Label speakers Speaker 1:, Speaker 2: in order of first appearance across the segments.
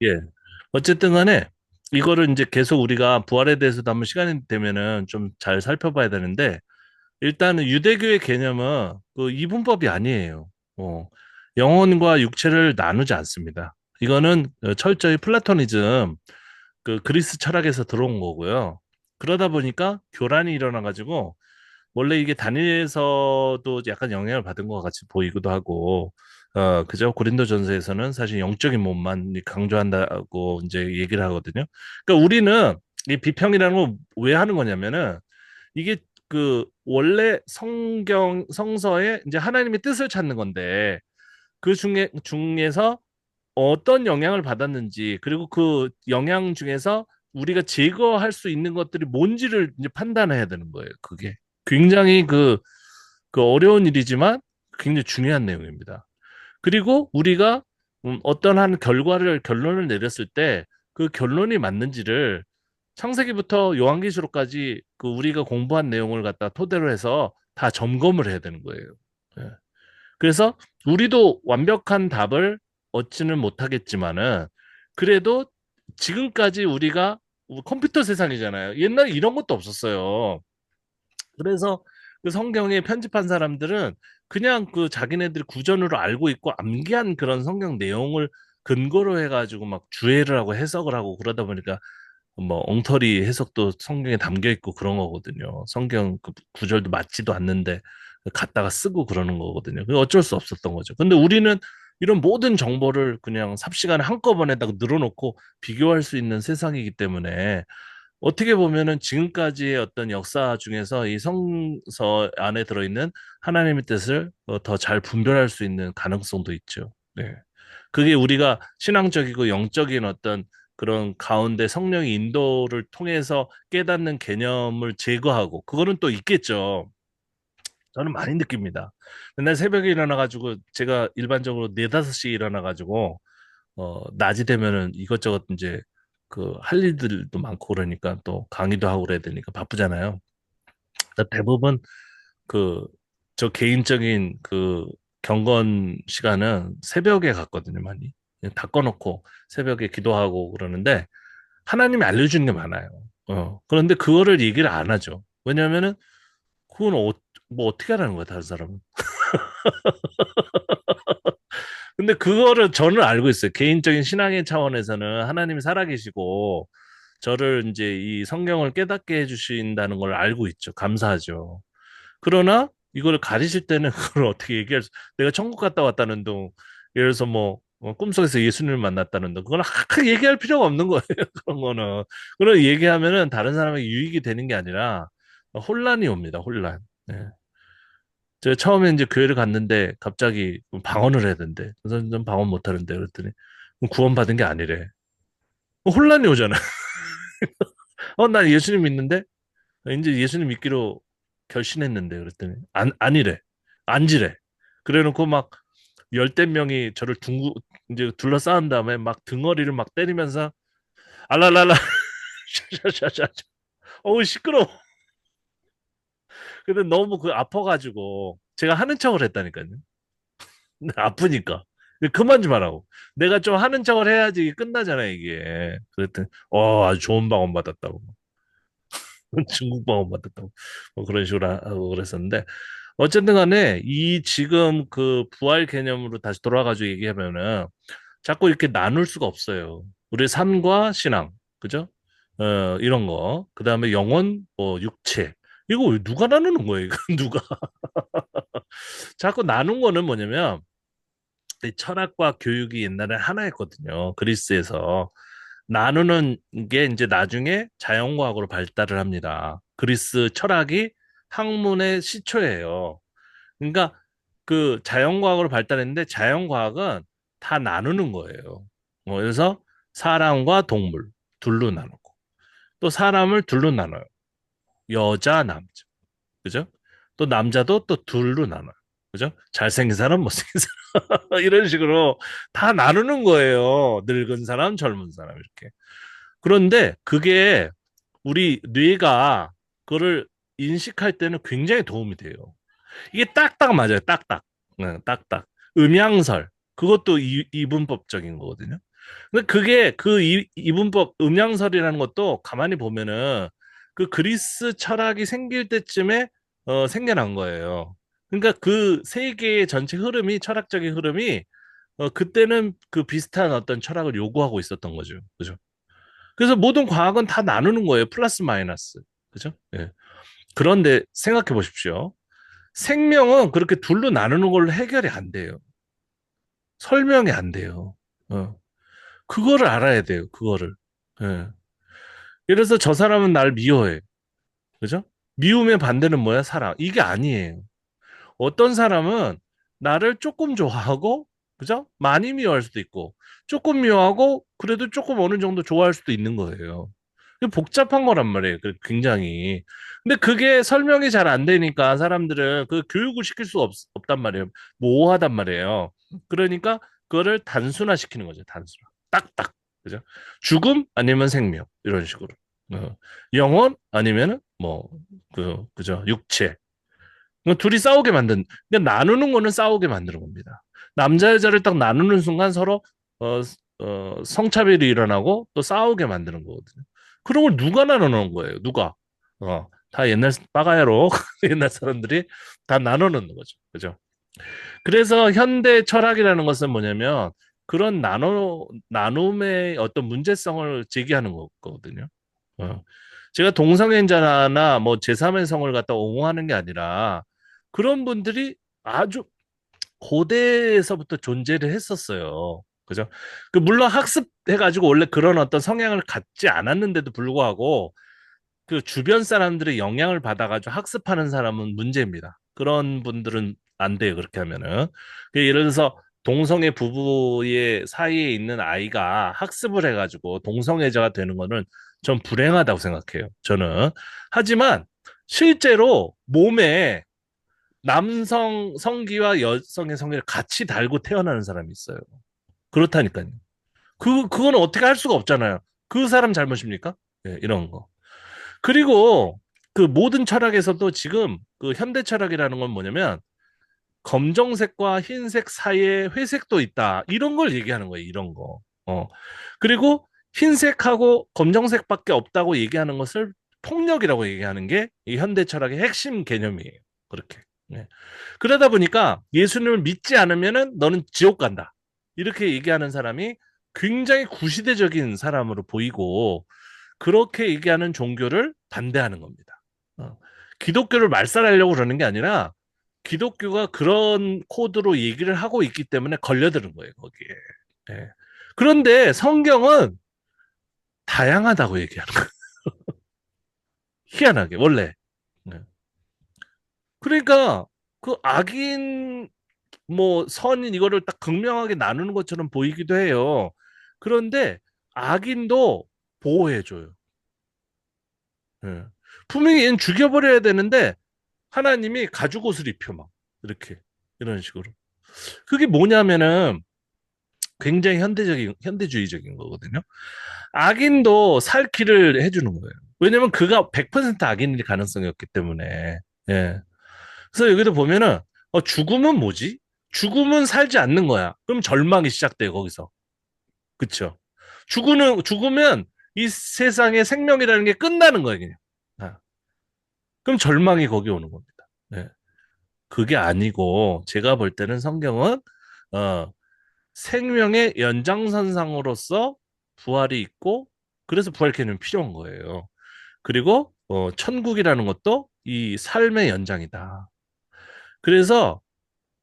Speaker 1: 예. 어쨌든 간에 이거를 이제 계속 우리가 부활에 대해서도 한번 시간이 되면은 좀 잘 살펴봐야 되는데 일단은 유대교의 개념은 그 이분법이 아니에요. 어, 영혼과 육체를 나누지 않습니다. 이거는 철저히 플라토니즘, 그 그리스 철학에서 들어온 거고요. 그러다 보니까 교란이 일어나가지고 원래 이게 다니엘에서도 약간 영향을 받은 것 같이 보이기도 하고, 그죠? 고린도전서에서는 사실 영적인 몸만 강조한다고 이제 얘기를 하거든요. 그러니까 우리는 이 비평이라는 걸 왜 하는 거냐면은 이게 그 원래 성서에 이제 하나님의 뜻을 찾는 건데 그 중에서 어떤 영향을 받았는지 그리고 그 영향 중에서 우리가 제거할 수 있는 것들이 뭔지를 이제 판단해야 되는 거예요. 그게 굉장히 그 어려운 일이지만 굉장히 중요한 내용입니다. 그리고 우리가 어떤 한 결론을 내렸을 때 그 결론이 맞는지를 창세기부터 요한계시록까지 그 우리가 공부한 내용을 갖다 토대로 해서 다 점검을 해야 되는 거예요. 예. 그래서 우리도 완벽한 답을 얻지는 못하겠지만은 그래도 지금까지 우리가 컴퓨터 세상이잖아요. 옛날에 이런 것도 없었어요. 그래서 그 성경에 편집한 사람들은 그냥 그 자기네들 구전으로 알고 있고 암기한 그런 성경 내용을 근거로 해가지고 막 주해를 하고 해석을 하고 그러다 보니까 뭐 엉터리 해석도 성경에 담겨 있고 그런 거거든요. 성경 그 구절도 맞지도 않는데 갖다가 쓰고 그러는 거거든요. 그 어쩔 수 없었던 거죠. 근데 우리는 이런 모든 정보를 그냥 삽시간에 한꺼번에다가 늘어놓고 비교할 수 있는 세상이기 때문에 어떻게 보면은 지금까지의 어떤 역사 중에서 이 성서 안에 들어있는 하나님의 뜻을 더 잘 분별할 수 있는 가능성도 있죠. 네. 그게 우리가 신앙적이고 영적인 어떤 그런 가운데 성령의 인도를 통해서 깨닫는 개념을 제거하고 그거는 또 있겠죠. 저는 많이 느낍니다. 맨날 새벽에 일어나가지고 제가 일반적으로 4, 5시에 일어나가지고 낮이 되면은 이것저것 이제 그 할 일들도 많고 그러니까 또 강의도 하고 그래야 되니까 바쁘잖아요. 그래서 대부분 그 저 개인적인 그 경건 시간은 새벽에 갔거든요, 많이. 그냥 다 꺼놓고 새벽에 기도하고 그러는데 하나님이 알려주는 게 많아요. 그런데 그거를 얘기를 안 하죠. 왜냐하면은 그건 뭐 어떻게 하라는 거야, 다른 사람은. 근데 그거를 저는 알고 있어요. 개인적인 신앙의 차원에서는 하나님이 살아계시고 저를 이제 이 성경을 깨닫게 해주신다는 걸 알고 있죠. 감사하죠. 그러나 이걸 가리실 때는 그걸 어떻게 내가 천국 갔다 왔다는 둥, 예를 들어서 뭐 꿈속에서 예수님을 만났다는 둥, 그건 얘기할 필요가 없는 거예요. 그런 거는. 그런 얘기하면은 다른 사람에게 유익이 되는 게 아니라 혼란이 옵니다. 혼란. 네. 제가 처음에 이제 교회를 갔는데 갑자기 방언을 해야 된대. 그래서 전 방언 못 하는데 그랬더니 구원받은 게 아니래. 혼란이 오잖아. 난 예수님 믿는데 이제 예수님 믿기로 결심했는데 그랬더니 아니래. 안지래. 그래놓고 막 열댓 명이 저를 이제 둘러싸은 다음에 막 등허리를 막 때리면서 알랄랄라 샤샤샤샤 어우 시끄러워. 근데 너무 그 아파가지고 제가 하는 척을 했다니까요. 근데 아프니까. 그만 좀 하라고. 내가 좀 하는 척을 해야지 이게 끝나잖아, 이게. 그랬더니, 아주 좋은 방언 받았다고. 중국 방언 받았다고. 뭐 그런 식으로 하고 그랬었는데. 어쨌든 간에, 이 지금 그 부활 개념으로 다시 돌아가지고 얘기하면은, 자꾸 이렇게 나눌 수가 없어요. 우리 삶과 신앙. 그죠? 이런 거. 그 다음에 영혼, 뭐, 육체. 이거 왜 누가 나누는 거예요, 이거? 누가? 자꾸 나눈 거는 뭐냐면, 이 철학과 교육이 옛날에 하나였거든요. 그리스에서. 나누는 게 이제 나중에 자연과학으로 발달을 합니다. 그리스 철학이 학문의 시초예요. 그러니까 그 자연과학으로 발달했는데 자연과학은 다 나누는 거예요. 그래서 사람과 동물 둘로 나누고 또 사람을 둘로 나눠요. 여자, 남자. 그죠? 또 남자도 또 둘로 나눠요. 그죠? 잘생긴 사람, 못생긴 사람. 이런 식으로 다 나누는 거예요. 늙은 사람, 젊은 사람, 이렇게. 그런데 그게 우리 뇌가 그거를 인식할 때는 굉장히 도움이 돼요. 이게 딱딱 맞아요. 딱딱. 네, 딱딱. 음양설. 그것도 이분법적인 거거든요. 근데 그게 그 이분법 음양설이라는 것도 가만히 보면은 그 그리스 철학이 생길 때쯤에 생겨난 거예요. 그러니까 그 세계의 전체 흐름이 철학적인 흐름이 그때는 그 비슷한 어떤 철학을 요구하고 있었던 거죠. 그죠? 그래서 모든 과학은 다 나누는 거예요. 플러스 마이너스. 그죠? 예. 그런데 생각해 보십시오. 생명은 그렇게 둘로 나누는 걸로 해결이 안 돼요. 설명이 안 돼요. 어. 그거를 알아야 돼요. 그거를. 예. 예를 들어서 저 사람은 날 미워해. 그죠? 미움의 반대는 뭐야? 사랑. 이게 아니에요. 어떤 사람은 나를 조금 좋아하고, 그죠? 많이 미워할 수도 있고, 조금 미워하고, 그래도 조금 어느 정도 좋아할 수도 있는 거예요. 복잡한 거란 말이에요. 굉장히. 근데 그게 설명이 잘 안 되니까 사람들은 그 교육을 시킬 수 없단 말이에요. 모호하단 말이에요. 그러니까 그거를 단순화시키는 거죠. 단순화. 딱딱. 그죠? 죽음 아니면 생명. 이런 식으로. 영혼 아니면은 뭐, 그죠? 육체. 둘이 싸우게 그러니까 나누는 거는 싸우게 만드는 겁니다. 남자, 여자를 딱 나누는 순간 서로, 어, 성차별이 일어나고 또 싸우게 만드는 거거든요. 그런 걸 누가 나눠놓은 거예요? 누가? 다 옛날 빠가야로 옛날 사람들이 다 나눠놓는 거죠. 그죠? 그래서 현대 철학이라는 것은 뭐냐면 그런 나눔의 어떤 문제성을 제기하는 거거든요. 어. 제가 동성애자나 뭐 제3의 성을 갖다 옹호하는 게 아니라 그런 분들이 아주 고대에서부터 존재를 했었어요. 그죠? 물론 학습해가지고 원래 그런 어떤 성향을 갖지 않았는데도 불구하고 그 주변 사람들의 영향을 받아가지고 학습하는 사람은 문제입니다. 그런 분들은 안 돼요. 그렇게 하면은. 예를 들어서 동성애 부부의 사이에 있는 아이가 학습을 해가지고 동성애자가 되는 거는 전 불행하다고 생각해요. 저는. 하지만 실제로 몸에 남성 성기와 여성의 성기를 같이 달고 태어나는 사람이 있어요. 그렇다니까요. 그거는 어떻게 할 수가 없잖아요. 그 사람 잘못입니까? 예, 이런 거. 그리고 그 모든 철학에서도 지금 그 현대 철학이라는 건 뭐냐면 검정색과 흰색 사이에 회색도 있다. 이런 걸 얘기하는 거예요. 이런 거. 그리고 흰색하고 검정색밖에 없다고 얘기하는 것을 폭력이라고 얘기하는 게 이 현대 철학의 핵심 개념이에요. 그렇게. 네. 그러다 보니까 예수님을 믿지 않으면은 너는 지옥 간다. 이렇게 얘기하는 사람이 굉장히 구시대적인 사람으로 보이고 그렇게 얘기하는 종교를 반대하는 겁니다. 기독교를 말살하려고 그러는 게 아니라 기독교가 그런 코드로 얘기를 하고 있기 때문에 걸려드는 거예요, 거기에. 예. 그런데 성경은 다양하다고 얘기하는 거예요. 희한하게, 원래. 네. 그러니까 그 악인, 뭐 선인 이거를 딱 극명하게 나누는 것처럼 보이기도 해요. 그런데 악인도 보호해줘요. 예. 분명히 얘는 죽여버려야 되는데 하나님이 가죽 옷을 입혀 막 이렇게 이런 식으로. 그게 뭐냐면은 굉장히 현대주의적인 거거든요. 악인도 살 길을 해주는 거예요. 왜냐면 그가 100% 악인일 가능성이 없기 때문에. 예. 그래서 여기도 보면은 죽음은 뭐지? 죽음은 살지 않는 거야. 그럼 절망이 시작돼요, 거기서. 그쵸? 죽으면 이 세상의 생명이라는 게 끝나는 거예요, 그냥. 아, 그럼 절망이 거기 오는 겁니다. 네. 그게 아니고 제가 볼 때는 성경은 어, 생명의 연장선상으로서 부활이 있고 그래서 부활 개념이 필요한 거예요. 그리고 천국이라는 것도 이 삶의 연장이다. 그래서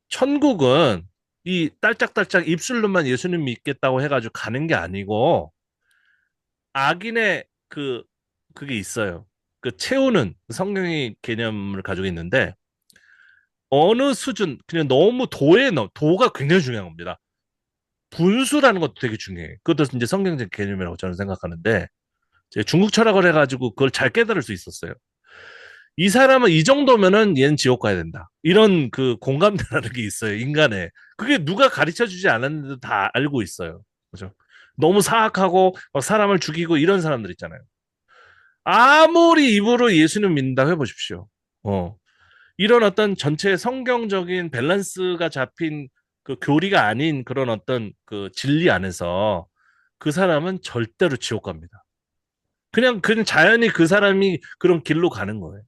Speaker 1: 천국은 이 딸짝딸짝 입술로만 예수님 믿겠다고 해가지고 가는 게 아니고 악인의 그게 있어요. 그 채우는 성경의 개념을 가지고 있는데 어느 수준 그냥 너무 도가 굉장히 중요한 겁니다. 분수라는 것도 되게 중요해요. 그것도 이제 성경적 개념이라고 저는 생각하는데 제가 중국 철학을 해가지고 그걸 잘 깨달을 수 있었어요. 이 사람은 이 정도면은 얘는 지옥 가야 된다. 이런 그 공감대라는 게 있어요. 인간에. 그게 누가 가르쳐 주지 않았는데도 다 알고 있어요. 그죠? 너무 사악하고 막 사람을 죽이고 이런 사람들 있잖아요. 아무리 입으로 예수님 믿는다고 해보십시오. 이런 어떤 전체 성경적인 밸런스가 잡힌 그 교리가 아닌 그런 어떤 그 진리 안에서 그 사람은 절대로 지옥 갑니다. 그냥 자연히 그 사람이 그런 길로 가는 거예요.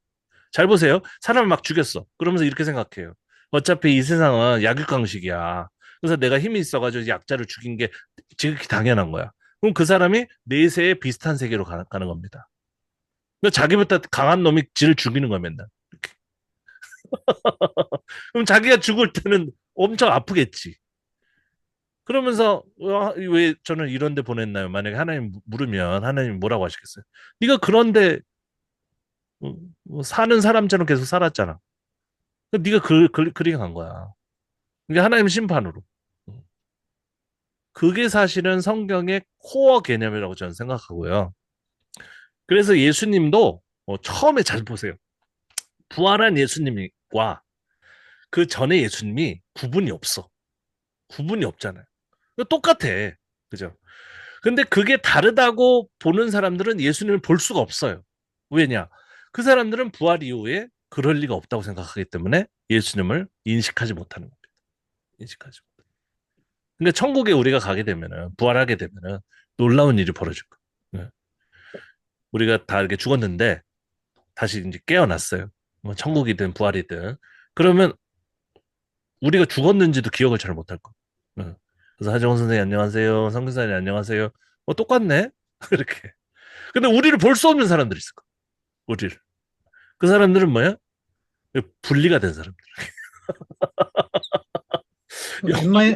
Speaker 1: 잘 보세요. 사람을 막 죽였어. 그러면서 이렇게 생각해요. 어차피 이 세상은 약육강식이야. 그래서 내가 힘이 있어가지고 약자를 죽인 게 지극히 당연한 거야. 그럼 그 사람이 내세에 비슷한 세계로 가는 겁니다. 그러니까 자기보다 강한 놈이 지를 죽이는 거야, 맨날. 그럼 자기가 죽을 때는 엄청 아프겠지. 그러면서 왜 저는 이런 데 보냈나요? 만약에 하나님 물으면 하나님 뭐라고 하시겠어요? 네가 그런데 사는 사람처럼 계속 살았잖아. 네가 그렇게 간 거야. 이게 하나님 심판으로. 그게 사실은 성경의 코어 개념이라고 저는 생각하고요. 그래서 예수님도 처음에 잘 보세요. 부활한 예수님과 그 전에 예수님이 구분이 없어. 구분이 없잖아요. 똑같아. 그죠? 근데 그게 다르다고 보는 사람들은 예수님을 볼 수가 없어요. 왜냐? 그 사람들은 부활 이후에 그럴 리가 없다고 생각하기 때문에 예수님을 인식하지 못하는 겁니다. 인식하지 못. 그러니까 천국에 우리가 가게 되면은 부활하게 되면은 놀라운 일이 벌어질 거예요. 네. 우리가 다 이렇게 죽었는데 다시 이제 깨어났어요. 뭐 천국이든 부활이든 그러면 우리가 죽었는지도 기억을 잘 못할 거예요. 네. 그래서 하정우 선생님 안녕하세요. 성교사님 안녕하세요. 똑같네. 이렇게. 근데 우리를 볼 수 없는 사람들이 있을 거예요. 우리를. 그 사람들은 뭐야? 분리가 된 사람들.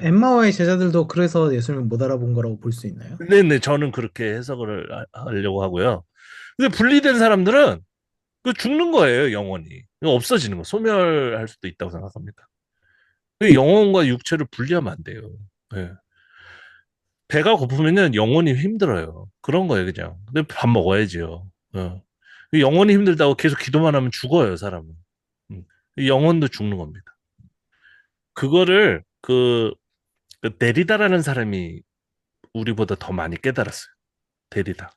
Speaker 2: 엠마와의 제자들도 그래서 예수님을 못 알아본 거라고 볼 수 있나요?
Speaker 1: 네네, 저는 그렇게 해석을 하려고 하고요. 근데 분리된 사람들은 그 죽는 거예요, 영원히. 없어지는 거, 소멸할 수도 있다고 생각합니다. 그 영혼과 육체를 분리하면 안 돼요. 예. 배가 고프면은 영혼이 힘들어요. 그런 거예요, 그냥. 근데 밥 먹어야지요. 어. 영혼이 힘들다고 계속 기도만 하면 죽어요, 사람은. 음. 영혼도 죽는 겁니다. 그거를 그 데리다라는 사람이 우리보다 더 많이 깨달았어요. 데리다.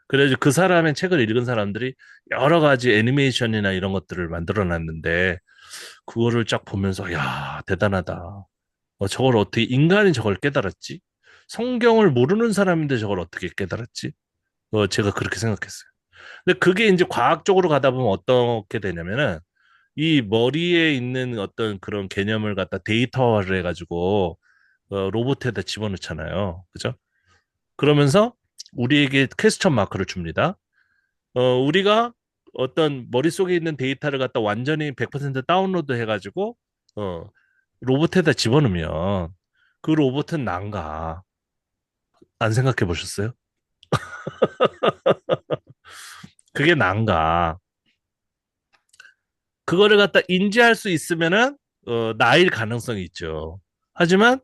Speaker 1: 그래서 그 사람의 책을 읽은 사람들이 여러 가지 애니메이션이나 이런 것들을 만들어 놨는데 그거를 쫙 보면서 야, 대단하다. 저걸 어떻게 인간이 저걸 깨달았지? 성경을 모르는 사람인데 저걸 어떻게 깨달았지? 제가 그렇게 생각했어요. 근데 그게 이제 과학적으로 가다 보면 어떻게 되냐면은 이 머리에 있는 어떤 그런 개념을 갖다 데이터화를 해가지고 로봇에다 집어넣잖아요. 그죠? 그러면서 우리에게 퀘스천 마크를 줍니다. 우리가 어떤 머릿속에 있는 데이터를 갖다 완전히 100% 다운로드 해가지고 어, 로봇에다 집어넣으면 그 로봇은 난가? 안 생각해 보셨어요? 그게 난가? 그거를 갖다 인지할 수 있으면은 나일 가능성이 있죠. 하지만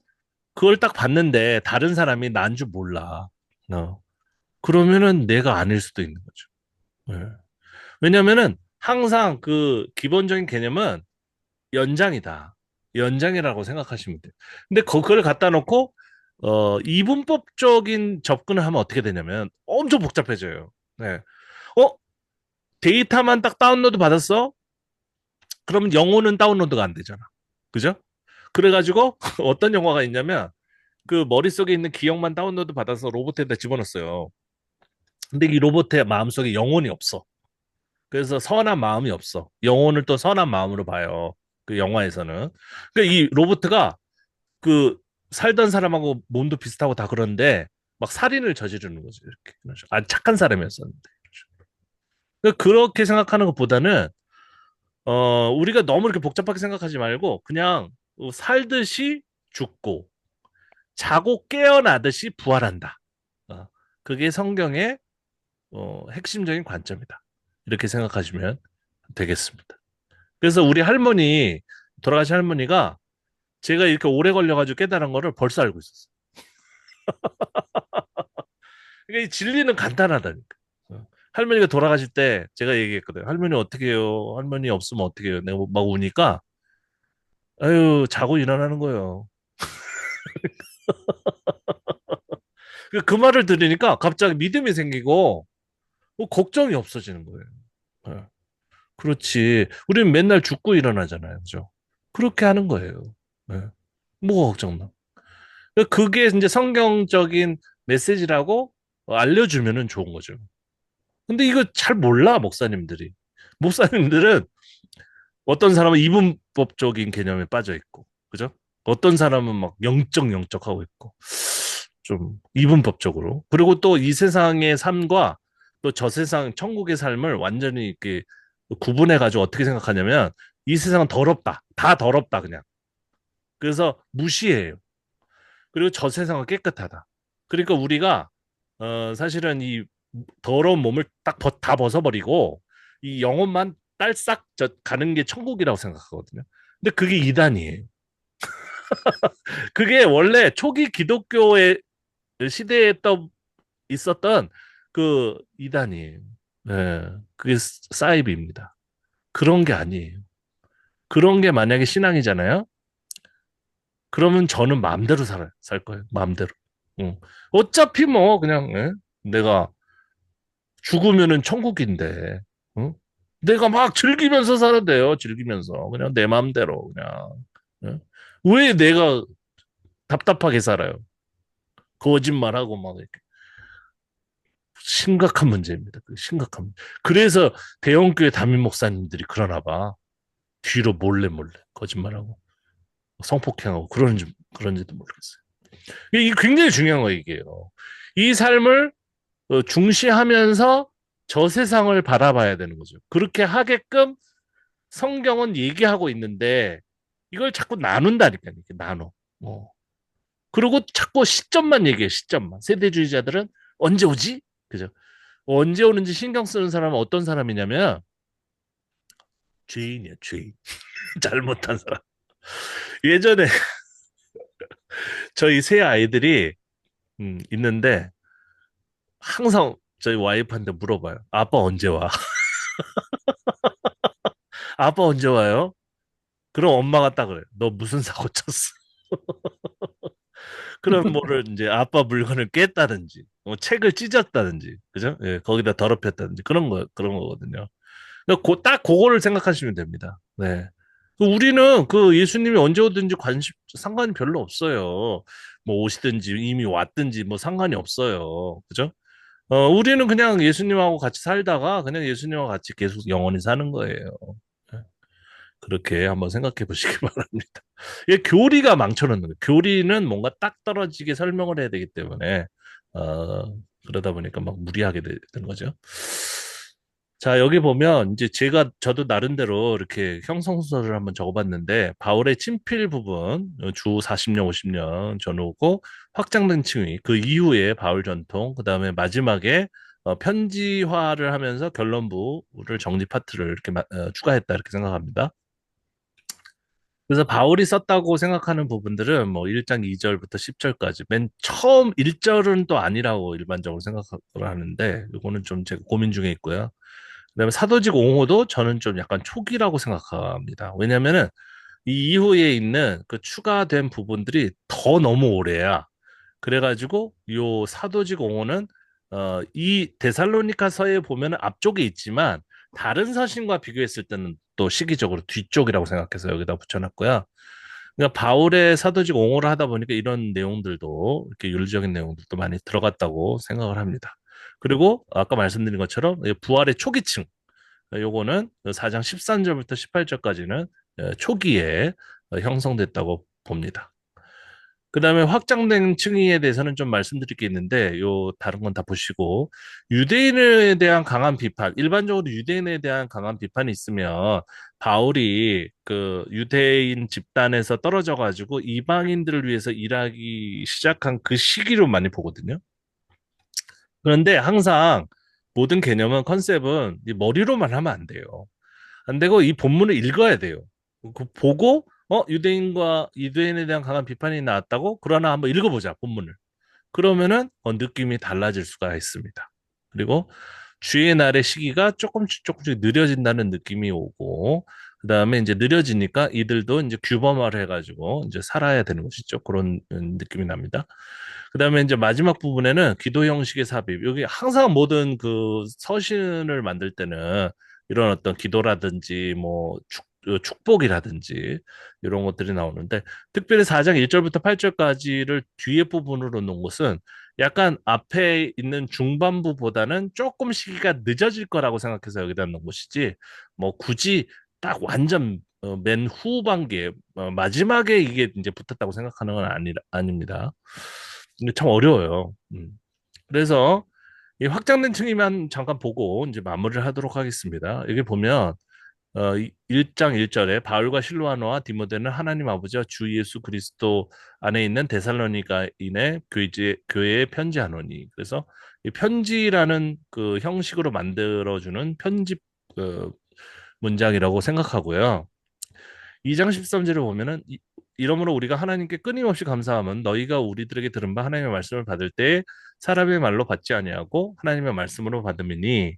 Speaker 1: 그걸 딱 봤는데 다른 사람이 난 줄 몰라. 그러면은 내가 아닐 수도 있는 거죠. 예. 왜냐면은 항상 그 기본적인 개념은 연장이다. 연장이라고 생각하시면 돼요. 근데 그걸 갖다 놓고 이분법적인 접근을 하면 어떻게 되냐면 엄청 복잡해져요. 네. 어? 데이터만 딱 다운로드 받았어? 그러면 영어는 다운로드가 안 되잖아. 그죠? 그래가지고 어떤 영화가 있냐면 그 머릿속에 있는 기억만 다운로드 받아서 로봇에다 집어넣었어요. 근데 이 로봇의 마음속에 영혼이 없어. 그래서 선한 마음이 없어. 영혼을 또 선한 마음으로 봐요. 그 영화에서는. 그러니까 이 로봇가 그 살던 사람하고 몸도 비슷하고 다 그런데 막 살인을 저지르는 거죠. 이렇게. 착한 사람이었었는데. 그러니까 그렇게 생각하는 것보다는 우리가 너무 이렇게 복잡하게 생각하지 말고 그냥 살듯이 죽고 자고 깨어나듯이 부활한다. 어, 그게 성경의 핵심적인 관점이다. 이렇게 생각하시면 되겠습니다. 그래서 우리 할머니, 돌아가신 할머니가 제가 이렇게 오래 걸려가지고 깨달은 거를 벌써 알고 있었어요. 그러니까 이 진리는 간단하다니까. 할머니가 돌아가실 때 제가 얘기했거든요. 할머니 어떻게 해요? 할머니 없으면 어떻게 해요? 내가 막 우니까, 아유, 자고 일어나는 거예요. 그 말을 들으니까 갑자기 믿음이 생기고, 걱정이 없어지는 거예요. 예. 그렇지. 우리는 맨날 죽고 일어나잖아요. 그죠? 그렇게 하는 거예요. 예. 뭐가 걱정나? 그게 이제 성경적인 메시지라고 알려주면은 좋은 거죠. 근데 이거 잘 몰라, 목사님들이. 목사님들은 어떤 사람은 이분법적인 개념에 빠져 있고, 그죠? 어떤 사람은 막 영적 영적 하고 있고, 좀 이분법적으로. 그리고 또 이 세상의 삶과 또 저 세상 천국의 삶을 완전히 이렇게 구분해 가지고 어떻게 생각하냐면 이 세상은 더럽다. 다 더럽다 그냥. 그래서 무시해요. 그리고 저 세상은 깨끗하다. 그러니까 우리가 사실은 이 더러운 몸을 다 벗어버리고 이 영혼만 딸싹 가는 게 천국이라고 생각하거든요. 근데 그게 이단이에요. 그게 원래 초기 기독교의 시대에 있었던 그 이단이에요. 예, 그게 사이비입니다. 그런 게 아니에요. 그런 게 만약에 신앙이잖아요. 그러면 저는 마음대로 살 거예요. 마음대로. 응. 어차피 뭐 그냥 예? 내가 죽으면은 천국인데, 응? 내가 막 즐기면서 살아대요. 즐기면서 그냥 내 마음대로 그냥. 예? 왜 내가 답답하게 살아요? 거짓말하고 막 이렇게 심각한 문제입니다. 그 심각한. 그래서 대형교회 담임 목사님들이 그러나 봐. 뒤로 몰래 몰래 거짓말하고 성폭행하고 그런지도 모르겠어요. 이게 굉장히 중요한 거예요, 이게요. 이 삶을 중시하면서 저 세상을 바라봐야 되는 거죠. 그렇게 하게끔 성경은 얘기하고 있는데 이걸 자꾸 나눈다니까요. 이렇게 나눠. 어. 그리고 자꾸 시점만 얘기해. 시점만. 세대주의자들은 언제 오지? 그죠? 언제 오는지 신경 쓰는 사람은 어떤 사람이냐면 죄인이야, 죄인. 잘못한 사람. 예전에 저희 세 아이들이 있는데 항상 저희 와이프한테 물어봐요. 아빠 언제 와? 아빠 언제 와요? 그럼 엄마가 딱 그래. 너 무슨 사고 쳤어? 그럼 뭐를 이제 아빠 물건을 깼다든지, 뭐 책을 찢었다든지, 그죠? 예, 거기다 더럽혔다든지 그런 거거든요. 딱 그거를 생각하시면 됩니다. 네. 우리는 그 예수님이 언제 오든지 상관이 별로 없어요. 뭐 오시든지 이미 왔든지 뭐 상관이 없어요. 그죠? 우리는 그냥 예수님하고 같이 살다가 그냥 예수님하고 같이 계속 영원히 사는 거예요. 네. 그렇게 한번 생각해 보시기 바랍니다. 이게 교리가 망쳐놓는 거예요. 교리는 뭔가 딱 떨어지게 설명을 해야 되기 때문에, 그러다 보니까 막 무리하게 되는 거죠. 자, 여기 보면 이제 저도 나름대로 이렇게 형성소설을 한번 적어봤는데, 바울의 친필 부분, 주 40년, 50년 전후고, 확장된 칭의, 그 이후에 바울 전통, 그 다음에 마지막에 편지화를 하면서 결론부를 정리 파트를 이렇게 추가했다, 이렇게 생각합니다. 그래서 바울이 썼다고 생각하는 부분들은 뭐 1장 2절부터 10절까지 맨 처음 1절은 또 아니라고 일반적으로 생각을 하는데 이거는 좀 제가 고민 중에 있고요. 그다음에 사도직 5호도 저는 좀 약간 초기라고 생각합니다. 왜냐면은 이 이후에 있는 그 추가된 부분들이 더 너무 오래야. 그래가지고 요 사도직 5호는 이 데살로니카서에 보면은 앞쪽에 있지만 다른 서신과 비교했을 때는 또 시기적으로 뒤쪽이라고 생각해서 여기다 붙여놨고요. 그러니까 바울의 사도직 옹호를 하다 보니까 이런 내용들도 이렇게 윤리적인 내용들도 많이 들어갔다고 생각을 합니다. 그리고 아까 말씀드린 것처럼 부활의 초기층 요거는 4장 13절부터 18절까지는 초기에 형성됐다고 봅니다. 그 다음에 확장된 층위에 대해서는 좀 말씀드릴 게 있는데, 다른 건 다 보시고, 유대인에 대한 강한 비판, 일반적으로 유대인에 대한 강한 비판이 있으면, 바울이 그 유대인 집단에서 떨어져가지고 이방인들을 위해서 일하기 시작한 그 시기로 많이 보거든요. 그런데 항상 모든 개념은 컨셉은 이 머리로만 하면 안 돼요. 안 되고 이 본문을 읽어야 돼요. 그 보고 유대인에 대한 강한 비판이 나왔다고? 그러나 한번 읽어보자 본문을. 그러면은 느낌이 달라질 수가 있습니다. 그리고 주의 날의 시기가 조금씩 느려진다는 느낌이 오고 그다음에 이제 느려지니까 이들도 이제 규범화를 해가지고 이제 살아야 되는 것이죠. 그런 느낌이 납니다. 그다음에 이제 마지막 부분에는 기도 형식의 삽입. 여기 항상 모든 그 서신을 만들 때는 이런 어떤 기도라든지 뭐 축복이라든지 이런 것들이 나오는데 특별히 4장 1절부터 8절까지를 뒤에 부분으로 놓은 것은 약간 앞에 있는 중반부보다는 조금 시기가 늦어질 거라고 생각해서 여기다 놓은 것이지 뭐 굳이 딱 완전 맨 후반기에 마지막에 이게 이제 붙었다고 생각하는 건 아닙니다. 근데 참 어려워요. 그래서 이 확장된 층이만 잠깐 보고 이제 마무리를 하도록 하겠습니다. 여기 보면 1장 1절에 바울과 실로아노와 디모데는 하나님 아버지와 주 예수 그리스도 안에 있는 데살로니가인의 교회에 편지하노니. 그래서 이 편지라는 그 형식으로 만들어주는 편집 그 문장이라고 생각하고요. 2장 13절을 보면은 이러므로 우리가 하나님께 끊임없이 감사함은 너희가 우리들에게 들은 바 하나님의 말씀을 받을 때 사람의 말로 받지 아니하고 하나님의 말씀으로 받음이니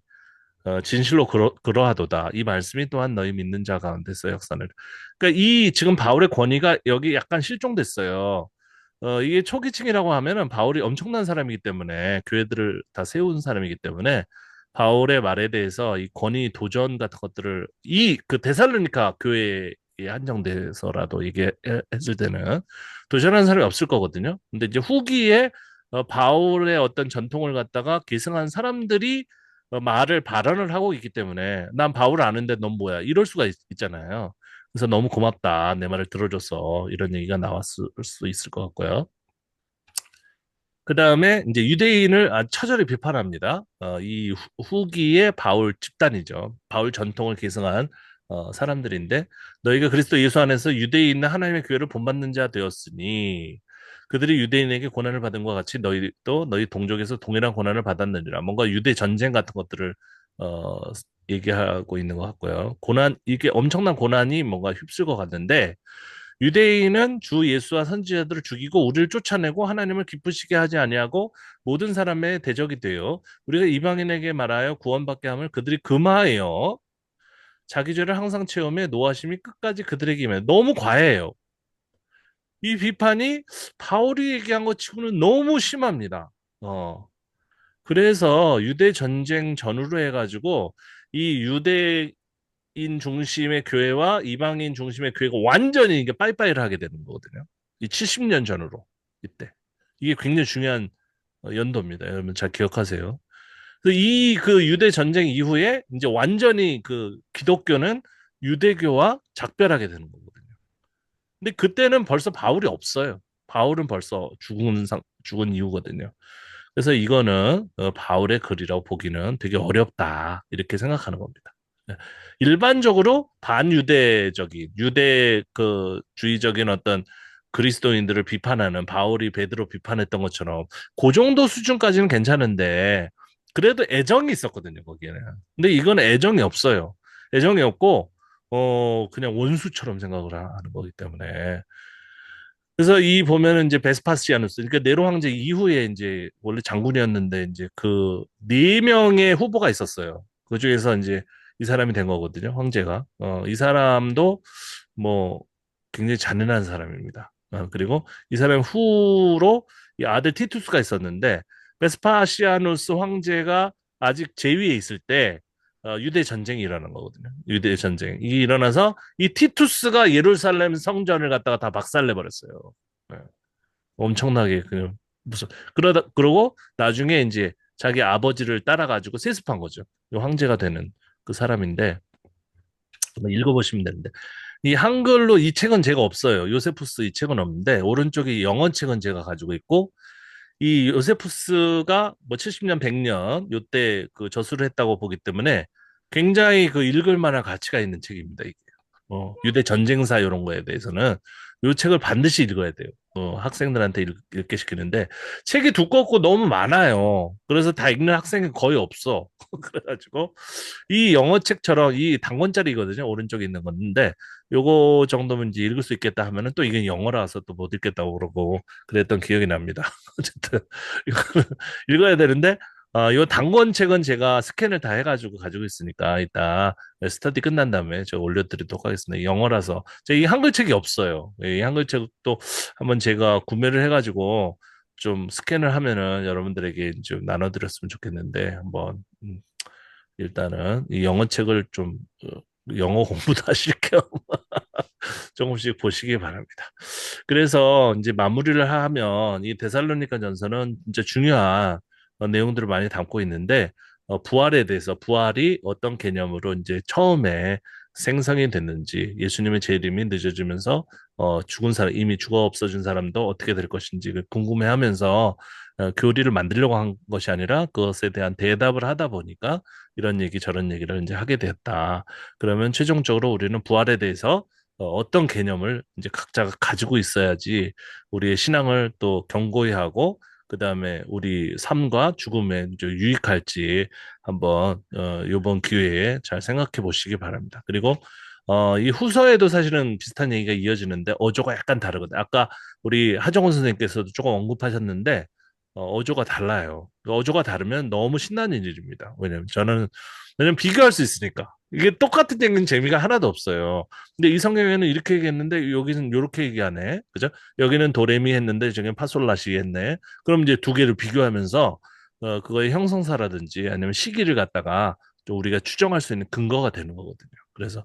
Speaker 1: 진실로 그러하도다. 이 말씀이 또한 너희 믿는 자 가운데서 역사를. 그러니까 이 지금 바울의 권위가 여기 약간 실종됐어요. 이게 초기층이라고 하면은 바울이 엄청난 사람이기 때문에 교회들을 다 세운 사람이기 때문에 바울의 말에 대해서 이 권위 도전 같은 것들을 이 그 데살로니가 교회에 한정돼서라도 얘기했을 때는 도전하는 사람이 없을 거거든요. 근데 이제 후기에 바울의 어떤 전통을 갖다가 계승한 사람들이 말을 발언을 하고 있기 때문에 난 바울 아는데 넌 뭐야 이럴 수가 있잖아요. 그래서 너무 고맙다 내 말을 들어줘서 이런 얘기가 나왔을 수 있을 것 같고요. 그 다음에 이제 유대인을 처절히 비판합니다. 이 후기의 바울 집단이죠. 바울 전통을 계승한 사람들인데 너희가 그리스도 예수 안에서 유대인 있는 하나님의 교회를 본받는 자 되었으니 그들이 유대인에게 고난을 받은 것 같이 너희도 너희 동족에서 동일한 고난을 받았느니라. 뭔가 유대 전쟁 같은 것들을 어, 얘기하고 있는 것 같고요. 이게 엄청난 고난이 뭔가 휩쓸 것 같은데 유대인은 주 예수와 선지자들을 죽이고 우리를 쫓아내고 하나님을 기쁘시게 하지 아니하고 모든 사람의 대적이 되어 우리가 이방인에게 말하여 구원받게 함을 그들이 금하여 자기 죄를 항상 체험해 노하심이 끝까지 그들에게 임해. 너무 과해요. 이 비판이 바울이 얘기한 것 치고는 너무 심합니다. 그래서 유대 전쟁 전후로 해가지고 이 유대인 중심의 교회와 이방인 중심의 교회가 완전히 이게 빠이빠이를 하게 되는 거거든요. 이 70년 전으로 이때 이게 굉장히 중요한 연도입니다. 여러분 잘 기억하세요. 이 유대 전쟁 이후에 이제 완전히 그 기독교는 유대교와 작별하게 되는 거거든요. 근데 그때는 벌써 바울이 없어요. 바울은 벌써 죽은 이유거든요. 그래서 이거는 바울의 글이라고 보기는 되게 어렵다 이렇게 생각하는 겁니다. 네. 일반적으로 반유대적인 유대 그 주의적인 어떤 그리스도인들을 비판하는 바울이 베드로 비판했던 것처럼 그 정도 수준까지는 괜찮은데 그래도 애정이 있었거든요 거기에는. 근데 이건 애정이 없어요. 애정이 없고 그냥 원수처럼 생각을 하는 거기 때문에 그래서 이 보면은 이제 베스파시아누스, 그러니까 네로 황제 이후에 이제 원래 장군이었는데 이제 그 네 명의 후보가 있었어요. 그 중에서 이제 이 사람이 된 거거든요, 황제가. 이 사람도 뭐 굉장히 잔인한 사람입니다. 그리고 이 사람 후로 이 아들 티투스가 있었는데 베스파시아누스 황제가 아직 재위에 있을 때 유대 전쟁이 일어난 거거든요. 유대 전쟁이 일어나서 이 티투스가 예루살렘 성전을 갖다가 다 박살내 버렸어요. 네. 엄청나게 그냥 무슨 그러고 나중에 이제 자기 아버지를 따라가지고 세습한 거죠. 이 황제가 되는 그 사람인데 한번 읽어보시면 되는데 이 한글로 이 책은 제가 없어요. 요세푸스 이 책은 없는데 오른쪽에 영어 책은 제가 가지고 있고 이 요세푸스가 뭐 70년, 100년 요때 그 저술을 했다고 보기 때문에 굉장히 그 읽을 만한 가치가 있는 책입니다. 이게. 유대 전쟁사 이런 거에 대해서는 이 책을 반드시 읽어야 돼요. 학생들한테 읽게 시키는데 책이 두껍고 너무 많아요. 그래서 다 읽는 학생이 거의 없어. 그래가지고 이 영어 책처럼 이 단권짜리거든요. 오른쪽에 있는 건데 요거 정도면 이제 읽을 수 있겠다 하면은 또 이게 영어라서 또 못 읽겠다고 그러고 그랬던 기억이 납니다. 어쨌든 이거는 읽어야 되는데 요 단권책은 제가 스캔을 다 해가지고 가지고 있으니까 이따 스터디 끝난 다음에 저 올려드리도록 하겠습니다. 영어라서 이 한글책이 없어요. 이 한글책도 한번 제가 구매를 해가지고 좀 스캔을 하면은 여러분들에게 좀 나눠드렸으면 좋겠는데 한번 일단은 이 영어책을 좀 영어 공부도 하실 겸 조금씩 보시기 바랍니다. 그래서 이제 마무리를 하면 이 데살로니가 전서는 진짜 중요한 내용들을 많이 담고 있는데 부활에 대해서 부활이 어떤 개념으로 이제 처음에 생성이 됐는지 예수님의 재림이 늦어지면서 죽은 사람 이미 죽어 없어진 사람도 어떻게 될 것인지 궁금해하면서 교리를 만들려고 한 것이 아니라 그것에 대한 대답을 하다 보니까 이런 얘기 저런 얘기를 이제 하게 됐다. 그러면 최종적으로 우리는 부활에 대해서 어떤 개념을 이제 각자가 가지고 있어야지 우리의 신앙을 또 견고히 하고 그다음에 우리 삶과 죽음에 이제 유익할지 한번 이번 기회에 잘 생각해 보시기 바랍니다. 그리고 이 후서에도 사실은 비슷한 얘기가 이어지는데 어조가 약간 다르거든요. 아까 우리 하정원 선생님께서도 조금 언급하셨는데 어조가 달라요. 그 어조가 다르면 너무 신나는 일입니다. 왜냐면 비교할 수 있으니까. 이게 똑같은 얘기는 재미가 하나도 없어요. 근데 이 성경에는 이렇게 얘기했는데 여기는 이렇게 얘기하네. 그죠? 여기는 도레미 했는데 저기는 파솔라시 했네. 그럼 이제 두 개를 비교하면서 그거의 형성사라든지 아니면 시기를 갖다가 좀 우리가 추정할 수 있는 근거가 되는 거거든요. 그래서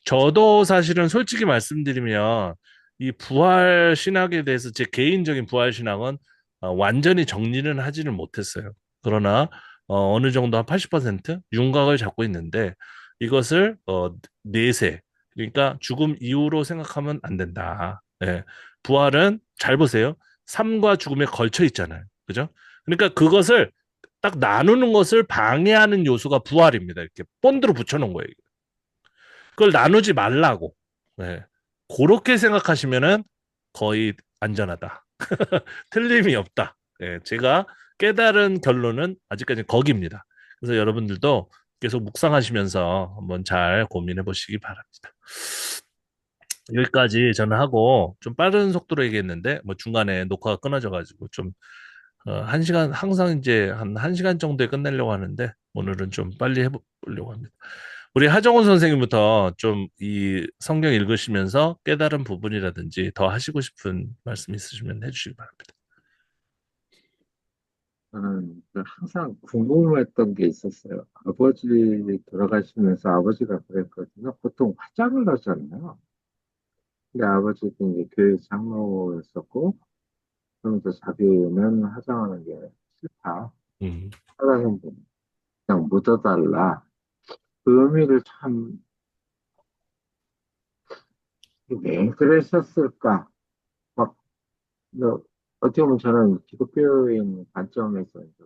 Speaker 1: 저도 사실은 솔직히 말씀드리면 이 부활 신학에 대해서 제 개인적인 부활 신학은 완전히 정리는 하지는 못했어요. 그러나 어느 정도 한 80% 윤곽을 잡고 있는데 이것을 내세 그러니까 죽음 이후로 생각하면 안 된다. 예. 부활은 잘 보세요. 삶과 죽음에 걸쳐 있잖아요. 그죠? 그러니까 그것을 딱 나누는 것을 방해하는 요소가 부활입니다. 이렇게 본드로 붙여놓은 거예요. 그걸 나누지 말라고. 네. 그렇게 생각하시면은 거의 안전하다. 틀림이 없다. 예, 제가 깨달은 결론은 아직까지 거기입니다. 그래서 여러분들도 계속 묵상하시면서 한번 잘 고민해 보시기 바랍니다. 여기까지 저는 하고 좀 빠른 속도로 얘기했는데 뭐 중간에 녹화가 끊어져가지고 좀 한 시간 항상 이제 한 1시간 정도에 끝내려고 하는데 오늘은 좀 빨리 해보려고 합니다. 우리 하정우 선생님부터 좀 이 성경 읽으시면서 깨달은 부분이라든지 더 하시고 싶은 말씀 있으시면 해주시기 바랍니다.
Speaker 3: 저는 그 항상 궁금했던 게 있었어요. 아버지 돌아가시면서 아버지가 그랬거든요. 보통 화장을 하잖아요. 근데 아버지도 이제 교회 장로였었고, 그러면서 자기는 화장하는 게 싫다.
Speaker 1: 음,
Speaker 3: 하다는 분 그냥 묻어달라. 그 의미를 참, 왜 그러셨을까? 막, 뭐, 어떻게 보면 저는 기독교인 관점에서 이제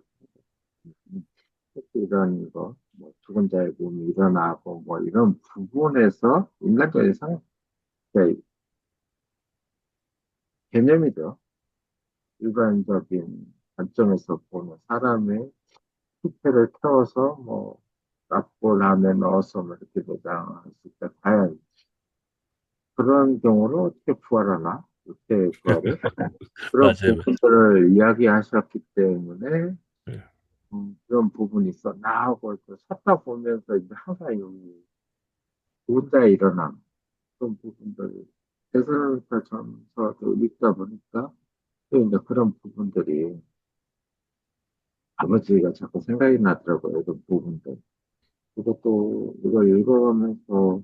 Speaker 3: 이런 거, 뭐 죽은 자의 몸이 일어나고 뭐 이런 부분에서 인간적인 그러니까 개념이죠. 일반적인 관점에서 보면 사람의 피태를 태워서 뭐 납골 안에 넣어서 뭐 이렇게 도장했을 때 과연 그런 경우는 어떻게 부활하나? 이렇게 부활을 그런
Speaker 1: 맞아요.
Speaker 3: 부분들을 이야기하셨기 때문에
Speaker 1: 네.
Speaker 3: 그런 부분이 있었나 하고 또 찾다 보면서 이제 항상 여기 혼자 일어남 그런 부분들 대선부터 전서도 읽다 보니까 또 이제 그런 부분들이 아버지가 자꾸 생각이 나더라고요. 이런 부분들. 그것도 이걸 읽어가면서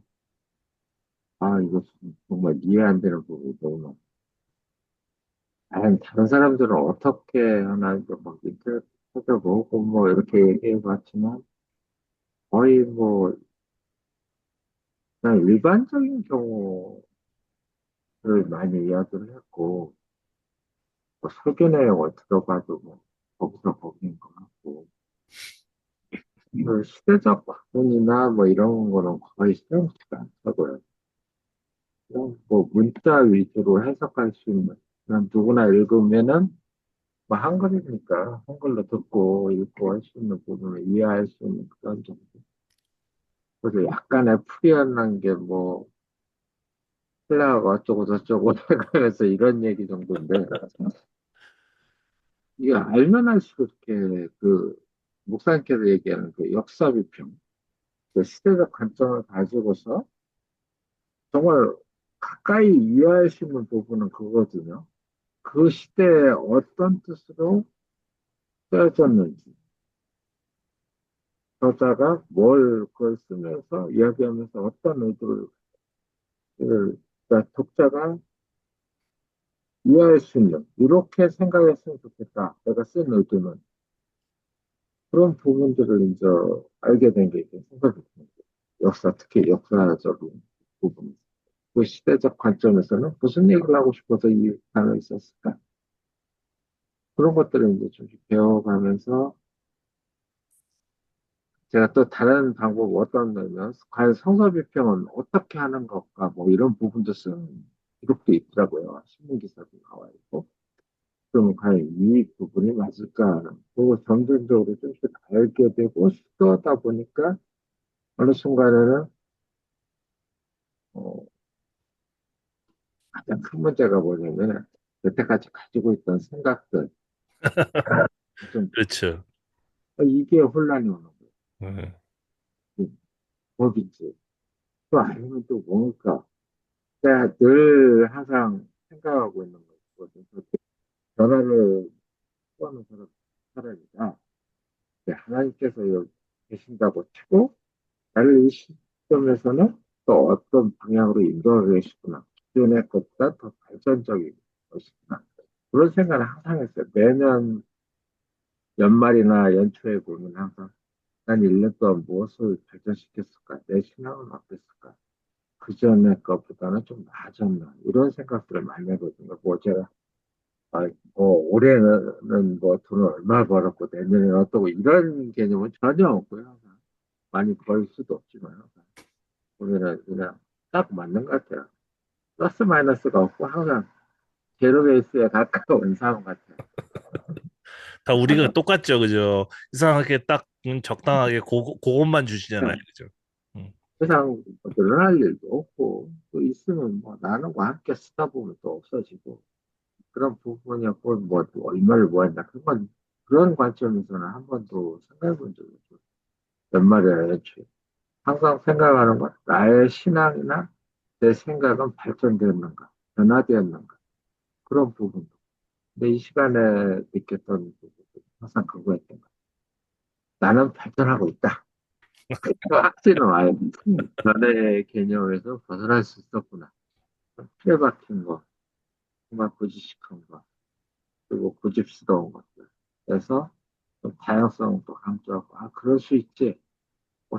Speaker 3: 이거 정말 이해 안 되는 부분이 너무 많아. 다른 사람들은 어떻게 하나 이거 막 인터넷 찾아보고 뭐 이렇게 얘기해 봤지만 거의 뭐 그냥 일반적인 경우를 많이 이야기를 했고 뭐 설교 내용을 들어봐도 뭐 거기서 거기인 것 같고 그 시대적 부분이나 뭐 이런 거는 거의 실용치가 않다고요. 그냥 뭐 문자 위주로 해석할 수 있는 그냥 누구나 읽으면은 뭐 한글이니까 한글로 듣고 읽고 할 수 있는 부분을 이해할 수 있는 그런 정도. 그래서 약간의 풀이한 게 뭐 헬라어가 어쩌고 저쩌고 해서 이런 얘기 정도인데 이게 알면 할수록 이렇게 그 목사님께서 얘기하는 그 역사 비평, 그 시대적 관점을 가지고서 정말 가까이 이해할 수 있는 부분은 그거거든요. 그 시대에 어떤 뜻으로 쓰여졌는지, 저자가 뭘 그걸 쓰면서 이야기하면서 어떤 의도를, 그러니까 독자가 이해할 수 있는, 이렇게 생각했으면 좋겠다. 내가 쓴 의도는. 그런 부분들을 이제 알게 된 게 이제 생각이 드는 거예요. 역사, 특히 역사적인 부분. 그 시대적 관점에서는 무슨 얘기를 하고 싶어서 이 단어를 썼을까? 그런 것들을 이제 좀 배워가면서 제가 또 다른 방법 어떤 거냐면 과연 성서 비평은 어떻게 하는 것까 뭐 이런 부분도 쓴 기록도 있더라고요. 신문 기사도 나와 있고. 그럼 과연 이 부분이 맞을까 하는 그거 점진적으로 좀씩 알게 되고 시도하다 보니까 어느 순간에는 어, 가장 큰 문제가 뭐냐면 여태까지 가지고 있던 생각들 좀
Speaker 1: 그렇죠.
Speaker 3: 이게 혼란이 오는 거예요.
Speaker 1: 네.
Speaker 3: 뭐겠지? 또 아니면 또 뭘까? 제가 늘 항상 생각하고 있는 거거든요. 변화를 추구하는 사람이다. 하나님께서 여기 계신다고 치고 나를 이 시점에서는 또 어떤 방향으로 인도하고 계시구나. 기존의 것보다 더 발전적인 것이구나. 그런 생각을 항상 했어요. 매년 연말이나 연초에 보면 항상 난 1년 동안 무엇을 발전시켰을까? 내 신앙은 어땠을까? 그 전에 것보다는 좀 나아졌나? 이런 생각들을 많이 하거든요. 뭐 제가 올해는 뭐 돈을 얼마 벌었고 내년에는 어떠고 이런 개념은 전혀 없고요. 항상. 많이 벌 수도 없지만 항상. 올해는 그냥 딱 맞는 것 같아요. 플러스 마이너스가 없고 항상 제로 베이스에 가까운 상황 같아요.
Speaker 1: 다 우리가
Speaker 3: 항상
Speaker 1: 똑같죠, 그죠? 이상하게 딱 적당하게 그것만 주시잖아요,
Speaker 3: 그냥
Speaker 1: 그죠? 음.
Speaker 3: 세상 뭐 늘어날 일도 없고 또 있으면 뭐 나는과 함께 쓰다 보면 또 없어지고 그런 부분이었고 뭐 얼마를 모았나 그건 그런 관점에서는 한 번도 생각해 본 적이 없어요. 연말에 애초에 항상 생각하는 건 나의 신앙이나 내 생각은 발전되었는가 변화되었는가 그런 부분도 근데 이 시간에 느꼈던 부분 항상 그거였던 것 나는 발전하고 있다. 그 확신은 와요. 전의 개념에서 벗어날 수 있었구나. 틀에 박힌 거, 정말 고지식한 거, 그리고 고집스러운 것들. 그래서 좀 다양성도 강조하고, 그럴 수 있지.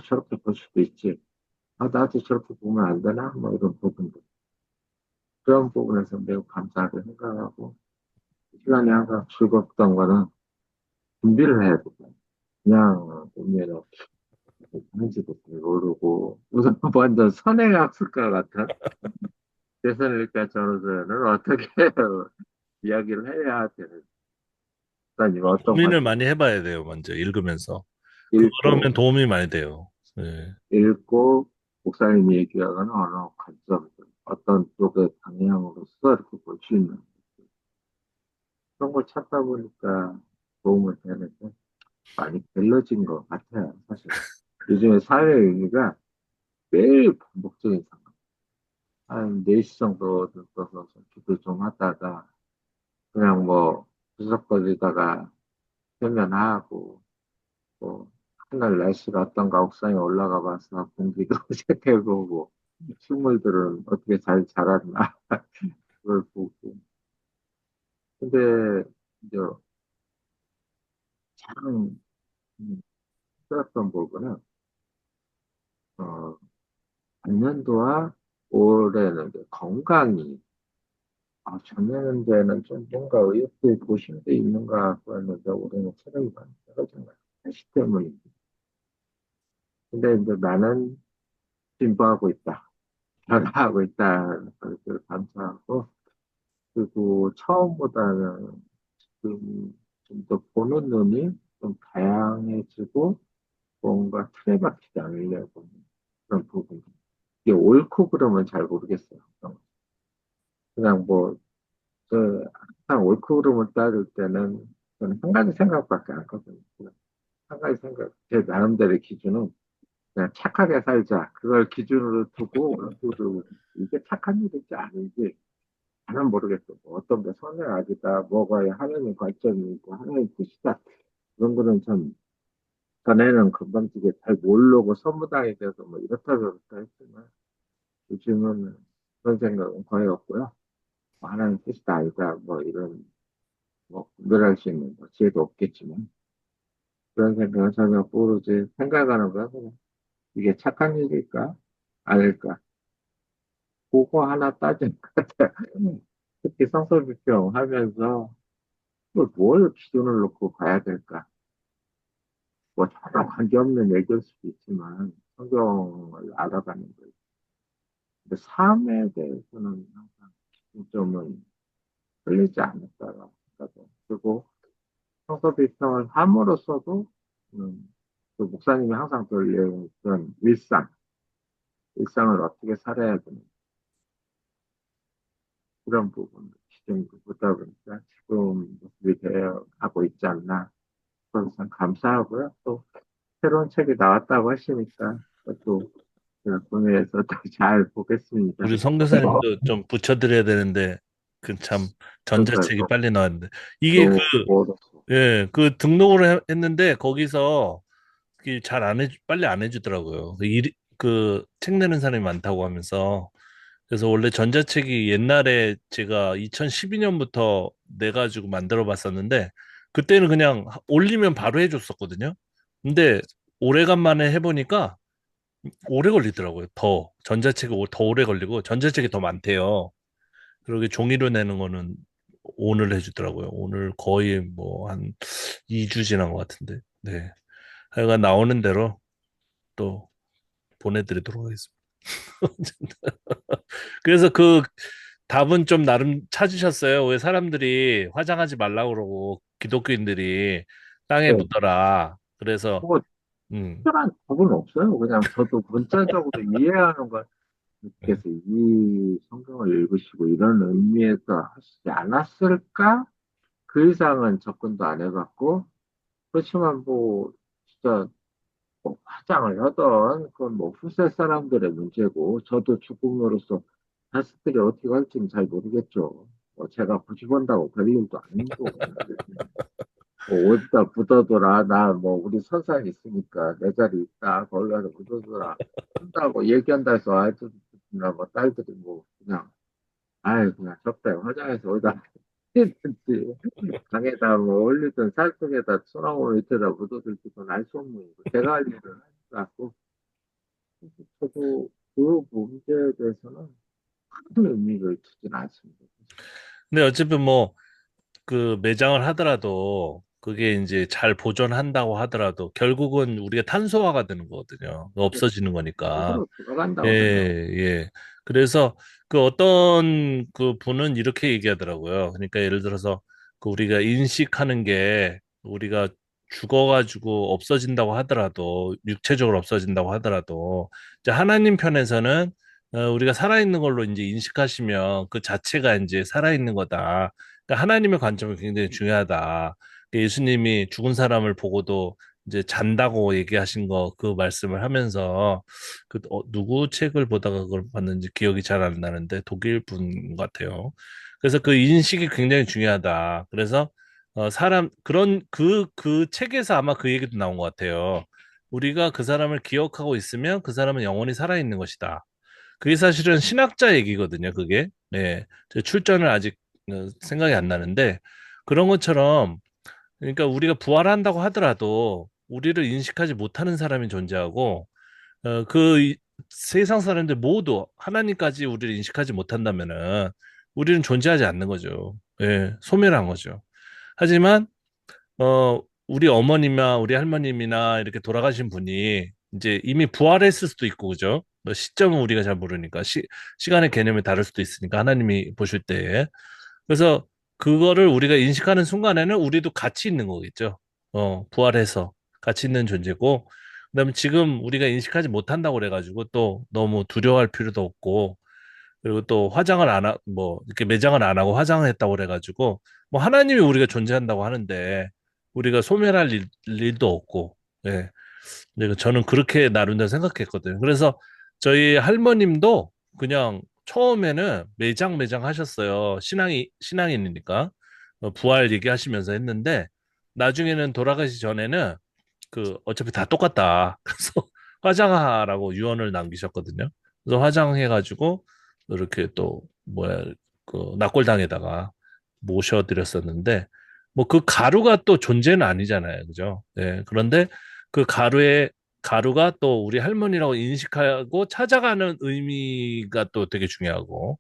Speaker 3: 저렇게 볼 수도 있지. 나도 저렇게 보면 안 되나? 뭐 이런 부분들. 그런 부분에서 매우 감사하게 생각하고, 시간이 항상 즐겁던 거는 준비를 해야 되고, 그냥 보면 하는지도 모르고, 우선 완전 선행학습과 같은 대선일까 전후에는 어떻게 이야기를 해야 되는, 아니 어떤
Speaker 1: 고민을
Speaker 3: 관점,
Speaker 1: 많이 해봐야 돼요, 먼저 읽으면서. 그러면
Speaker 3: 읽고,
Speaker 1: 도움이 많이 돼요. 네.
Speaker 3: 읽고, 목사님이 얘기하는 언어 관점들, 어떤 쪽의 방향으로서 이렇게 볼 수 있는, 그런 걸 찾다 보니까 도움을 되는데, 많이 길러진 것 같아요, 사실. 요즘에 사회 의미가 매일 반복적인 상황. 한 4시 정도 들어서 기도 좀 하다가, 그냥 뭐, 부석거리다가 세면하고, 뭐, 하늘 날씨가 어떤가 옥상에 올라가 봐서 공기도 체크해보고, 식물들은 어떻게 잘 자랐나, 그걸 보고. 근데, 이제, 참, 힘들었던 부분은, 어, 작년도와 올해는 이제 건강이, 작년에는 좀 뭔가 의욕도 있고 힘도 있는가 같고 했는데, 올해는 체력이 많이 떨어진 거야. 날씨 때문에. 근데 이제 나는 진보하고 있다. 변화하고 있다는 것을 감사하고, 그리고 처음보다는 지금 좀 더 보는 눈이 좀 다양해지고 뭔가 틀에 박히지 않으려고 하는 그런 부분. 이게 옳고 그름은 잘 모르겠어요. 그냥 뭐, 항상 옳고 그름을 따질 때는 저는 한 가지 생각밖에 안 하거든요. 그냥 한 가지 생각, 제 나름대로의 기준은 그냥 착하게 살자. 그걸 기준으로 두고 옳고 그름, 이게 착한 일인지 아닌지 나는 모르겠어. 뭐 어떤 게 선의 악이다, 뭐가 하나님 관점이 있고 하나님 뜻이다. 그런 거는 참 전에는 건방지게 잘 모르고 선무당이 돼서 뭐 이렇다 저렇다 했지만 요즘은 그런 생각은 거의 없고요. 뭐 하나님 뜻이 아니다 뭐 이런 뭐 분별할 수 있는 뭐 지혜도 없겠지만 그런 생각은 전혀 모르지 생각하는 거야 그냥 이게 착한 일일까 아닐까 그거 하나 따지는 것 같아. 특히 성서비평 하면서 뭘 기준을 놓고 봐야 될까? 뭐 전혀 관계없는 얘기일 수도 있지만 성경을 알아가는 거예요. 근데 삶에 대해서는 항상 기준점은 틀리지 않을까라고 생각해요. 그리고 성서비평을 함으로써도 그 목사님이 항상 들려던 일상을 어떻게 살아야 되는 그런 부분을 기준으로 보다 보니까 지금 모습이 되어 가고 있지 않나. 그래서 참 감사하고요. 또 새로운 책이 나왔다고 하시니까 또 제가 구매해서 또 잘 보겠습니다.
Speaker 1: 우리 선교사님도 좀 붙여드려야 되는데 그 참
Speaker 3: 그러니까
Speaker 1: 전자책이 빨리 나왔는데 이게 그
Speaker 3: 너무 멀어서.
Speaker 1: 예, 그 등록을 했는데 거기서 잘 안 해주, 빨리 안 해주더라고요. 그 책 내는 사람이 많다고 하면서 그래서 원래 전자책이 옛날에 제가 2012년부터 내가지고 만들어 봤었는데 그때는 그냥 올리면 바로 해줬었거든요. 근데 오래간만에 해보니까 오래 걸리더라고요. 전자책이 더 오래 걸리고 전자책이 더 많대요. 그러게 종이로 내는 거는 오늘 해주더라고요. 오늘 거의 뭐 한 2주 지난 것 같은데. 네. 하여간 나오는 대로 또 보내드리도록 하겠습니다. 그래서 그 답은 좀 나름 찾으셨어요. 왜 사람들이 화장하지 말라고 그러고 기독교인들이 땅에
Speaker 3: 네,
Speaker 1: 묻어라. 그래서
Speaker 3: 뭐
Speaker 1: 음,
Speaker 3: 특별한 답은 없어요. 그냥 저도 문자적으로 이해하는 걸
Speaker 1: 음.
Speaker 3: 그래서 이 성경을 읽으시고 이런 의미에서 하시지 않았을까? 그 이상은 접근도 안 해봤고 그렇지만 뭐 진짜 뭐 화장을 하던 그건 뭐 후세 사람들의 문제고 저도 죽음으로써 자식들이 어떻게 할지는 잘 모르겠죠. 뭐 제가 고집한다고 별 일도 아닌 거고 뭐 어디다 묻어둬라 나 뭐 우리 선상 있으니까 내 자리 있다 거기 가서 묻어둬라 한다고 얘기한다 해서 아이들이나 뭐 딸들이 뭐 그냥 아이 그냥 적당히 화장해서 어디다 했든지 강에다 뭐 올리든 살속에다 소나무 밑에다 묻어둘지 그건 알 수 없는 거고 제가 할 일은 하지 않고 저도 그 문제에 대해서는 큰 의미를 두진 않습니다.
Speaker 1: 근데 어차피 뭐 그 매장을 하더라도 그게 이제 잘 보존한다고 하더라도 결국은 우리가 탄소화가 되는 거거든요. 없어지는 거니까.
Speaker 3: 속으로
Speaker 1: 예,
Speaker 3: 들어간다고 생각합니다.
Speaker 1: 예. 그래서 그 어떤 그 분은 이렇게 얘기하더라고요. 그러니까 예를 들어서 그 우리가 인식하는 게 우리가 죽어가지고 없어진다고 하더라도 육체적으로 없어진다고 하더라도 이제 하나님 편에서는 우리가 살아있는 걸로 이제 인식하시면 그 자체가 이제 살아있는 거다. 그러니까 하나님의 관점이 굉장히 중요하다. 예수님이 죽은 사람을 보고도 이제 잔다고 얘기하신 거 그 말씀을 하면서 누구 책을 보다가 그걸 봤는지 기억이 잘 안 나는데 독일 분 같아요. 그래서 그 인식이 굉장히 중요하다. 그래서 그 책에서 아마 그 얘기도 나온 것 같아요. 우리가 그 사람을 기억하고 있으면 그 사람은 영원히 살아있는 것이다. 그게 사실은 신학자 얘기거든요, 그게. 네. 제 출전을 아직 생각이 안 나는데 그런 것처럼 그러니까 우리가 부활한다고 하더라도 우리를 인식하지 못하는 사람이 존재하고 세상 사람들 모두 하나님까지 우리를 인식하지 못한다면은 우리는 존재하지 않는 거죠. 예, 소멸한 거죠. 하지만 우리 어머님이나 우리 할머님이나 이렇게 돌아가신 분이 이제 이미 부활했을 수도 있고 그죠? 시점은 우리가 잘 모르니까 시간의 개념이 다를 수도 있으니까 하나님이 보실 때 그래서 그거를 우리가 인식하는 순간에는 우리도 같이 있는 거겠죠. 부활해서 같이 있는 존재고, 그다음에 지금 우리가 인식하지 못한다고 그래가지고 또 너무 두려워할 필요도 없고, 그리고 또 뭐, 이렇게 매장을 안 하고 화장을 했다고 그래가지고, 뭐 하나님이 우리가 존재한다고 하는데, 우리가 소멸할 일도 없고, 예. 근데 저는 그렇게 나름대로 생각했거든요. 그래서 저희 할머님도 그냥 처음에는 매장 하셨어요. 신앙인이니까. 부활 얘기하시면서 했는데, 나중에는 돌아가시 전에는 어차피 다 똑같다. 그래서 화장하라고 유언을 남기셨거든요. 그래서 화장해가지고 이렇게 또 뭐야 낙골당에다가 모셔드렸었는데 뭐 그 가루가 또 존재는 아니잖아요, 그죠? 네, 그런데 그 가루가 또 우리 할머니라고 인식하고 찾아가는 의미가 또 되게 중요하고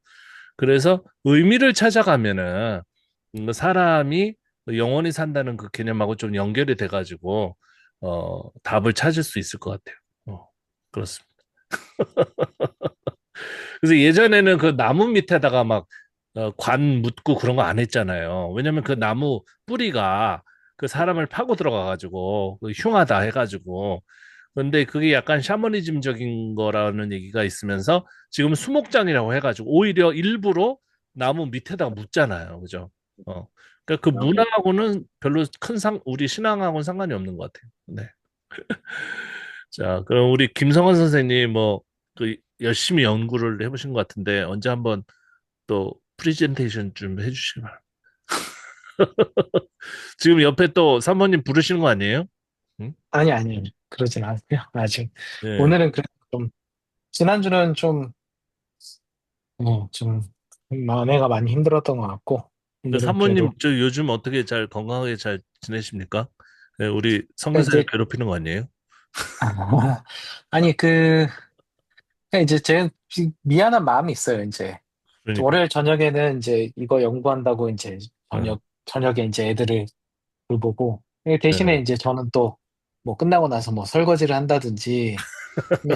Speaker 1: 그래서 의미를 찾아가면은 사람이 영원히 산다는 그 개념하고 좀 연결이 돼가지고 답을 찾을 수 있을 것 같아요. 그렇습니다. 그래서 예전에는 그 나무 밑에다가 막 관 묻고 그런 거 안 했잖아요. 왜냐면 그 나무 뿌리가 그 사람을 파고 들어가가지고 그 흉하다 해가지고 근데 그게 약간 샤머니즘적인 거라는 얘기가 있으면서 지금 수목장이라고 해가지고 오히려 일부러 나무 밑에다가 묻잖아요. 그죠? 어. 그러니까 그
Speaker 3: 하고
Speaker 1: 문화하고는 별로 우리 신앙하고는 상관이 없는 것 같아요. 네. 자, 그럼 우리 김성환 선생님 뭐 그 열심히 연구를 해보신 것 같은데 언제 한번 또 프리젠테이션 좀 해주시기 바랍니다. 지금 옆에 또 사모님 부르시는 거 아니에요? 응?
Speaker 2: 아니, 아니, 그러진 않고요. 아직.
Speaker 1: 네.
Speaker 2: 오늘은 그래도 좀, 지난주는 좀, 마음가 많이 힘들었던 것 같고,
Speaker 1: 그
Speaker 2: 오늘은 그래도,
Speaker 1: 사모님 저 요즘 어떻게 잘 건강하게 잘 지내십니까? 네, 우리
Speaker 2: 그러니까
Speaker 1: 성교사를
Speaker 2: 이제,
Speaker 1: 괴롭히는 거 아니에요?
Speaker 2: 아니, 그러니까 이제 제 미안한 마음이 있어요, 이제.
Speaker 1: 그러니까.
Speaker 2: 월요일 저녁에는 이제 이거 연구한다고 이제
Speaker 1: 네.
Speaker 2: 저녁에 이제 애들을 돌보고, 대신에
Speaker 1: 네.
Speaker 2: 이제 저는 또 뭐 끝나고 나서 뭐 설거지를 한다든지,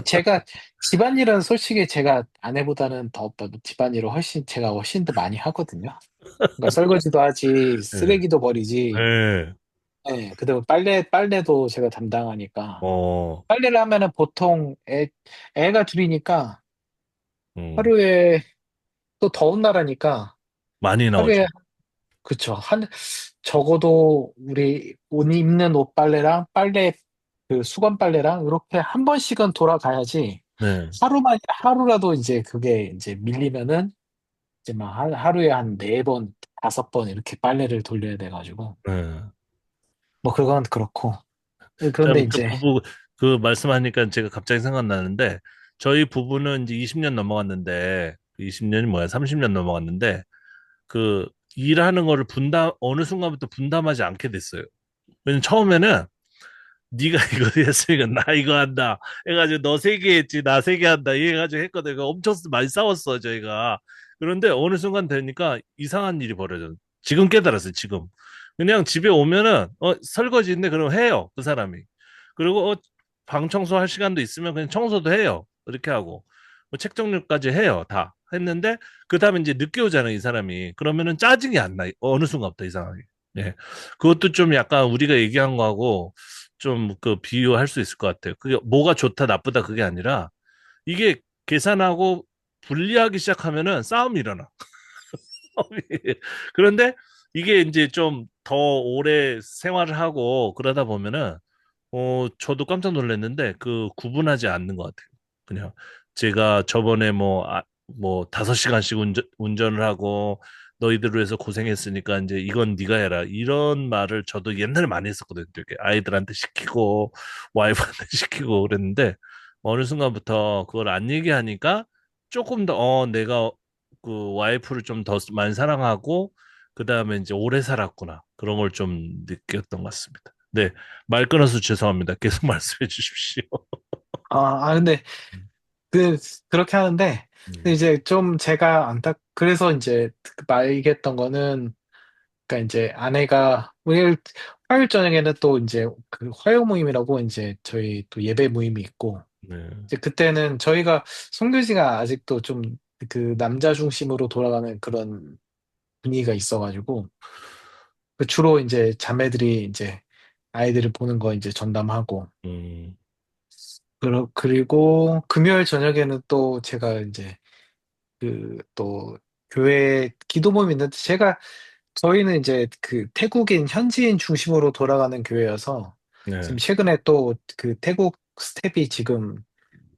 Speaker 2: 제가 집안일은 솔직히 제가 아내보다는 더 집안일을 제가 훨씬 더 많이 하거든요. 그러니까 설거지도 하지,
Speaker 1: 네.
Speaker 2: 쓰레기도 버리지,
Speaker 1: 네.
Speaker 2: 그다음에 빨래도 제가 담당하니까.
Speaker 1: 어,
Speaker 2: 빨래를 하면은 보통 애가 둘이니까
Speaker 1: 음,
Speaker 2: 하루에 또 더운 나라니까
Speaker 1: 많이 나오죠.
Speaker 2: 하루에 그쵸. 적어도 우리 옷 입는 옷 빨래랑 그 수건 빨래랑 이렇게 한 번씩은 돌아가야지
Speaker 1: 네.
Speaker 2: 하루라도 이제 그게 이제 밀리면은 이제 막 하루에 한 네 번, 다섯 번 이렇게 빨래를 돌려야 돼가지고
Speaker 1: 네.
Speaker 2: 뭐 그건 그렇고.
Speaker 1: 자,
Speaker 2: 그런데
Speaker 1: 그
Speaker 2: 이제
Speaker 1: 부부 그 말씀하니까 제가 갑자기 생각나는데 저희 부부는 이제 20년 넘어갔는데 20년이 뭐야? 30년 넘어갔는데 그 일하는 거를 어느 순간부터 분담하지 않게 됐어요. 왜냐면 처음에는 네가 이거 했으니까 나 이거 한다 해가지고 너 세 개 했지 나 세 개 한다 이 해가지고 했거든. 엄청 많이 싸웠어 저희가. 그런데 어느 순간 되니까 이상한 일이 벌어져. 지금 깨달았어요. 지금 그냥 집에 오면은 설거지 있네 그럼 해요 그 사람이. 그리고 방 청소할 시간도 있으면 그냥 청소도 해요. 이렇게 하고 뭐책 정리까지 해요. 다 했는데 그 다음에 이제 늦게 오잖아요 이 사람이. 그러면은 짜증이 안 나. 어느 순간부터 이상하게. 예. 그것도 좀 약간 우리가 얘기한 거하고 좀 그 비유할 수 있을 것 같아요. 그게 뭐가 좋다 나쁘다 그게 아니라 이게 계산하고 분리하기 시작하면은 싸움이 일어나. 그런데 이게 이제 좀 더 오래 생활을 하고 그러다 보면은 저도 깜짝 놀랐는데 그 구분하지 않는 것 같아요. 그냥 제가 저번에 뭐 5시간씩 운전을 하고 너희들을 위해서 고생했으니까 이제 이건 네가 해라. 이런 말을 저도 옛날에 많이 했었거든요. 이렇게 아이들한테 시키고 와이프한테 시키고 그랬는데 어느 순간부터 그걸 안 얘기하니까 조금 더 내가 그 와이프를 좀 더 많이 사랑하고 그다음에 이제 오래 살았구나. 그런 걸 좀 느꼈던 것 같습니다. 네. 말 끊어서 죄송합니다. 계속 말씀해 주십시오.
Speaker 2: 근데 그 그렇게 하는데 근데
Speaker 1: 음,
Speaker 2: 이제 좀 제가 그래서 이제 말했던 거는 그러니까 이제 아내가 화요일 저녁에는 또 이제 그 화요 모임이라고 이제 저희 또 예배 모임이 있고
Speaker 1: 네.
Speaker 2: 이제 그때는 저희가 송교지가 아직도 좀 그 남자 중심으로 돌아가는 그런 분위기가 있어가지고 그 주로 이제 자매들이 이제 아이들을 보는 거 이제 전담하고
Speaker 1: 음,
Speaker 2: 그리고 금요일 저녁에는 또 제가 이제 그 또 교회 기도 모임이 있는데 저희는 이제 그 태국인 현지인 중심으로 돌아가는 교회여서
Speaker 1: 네.
Speaker 2: 지금 최근에 또 그 태국 스텝이 지금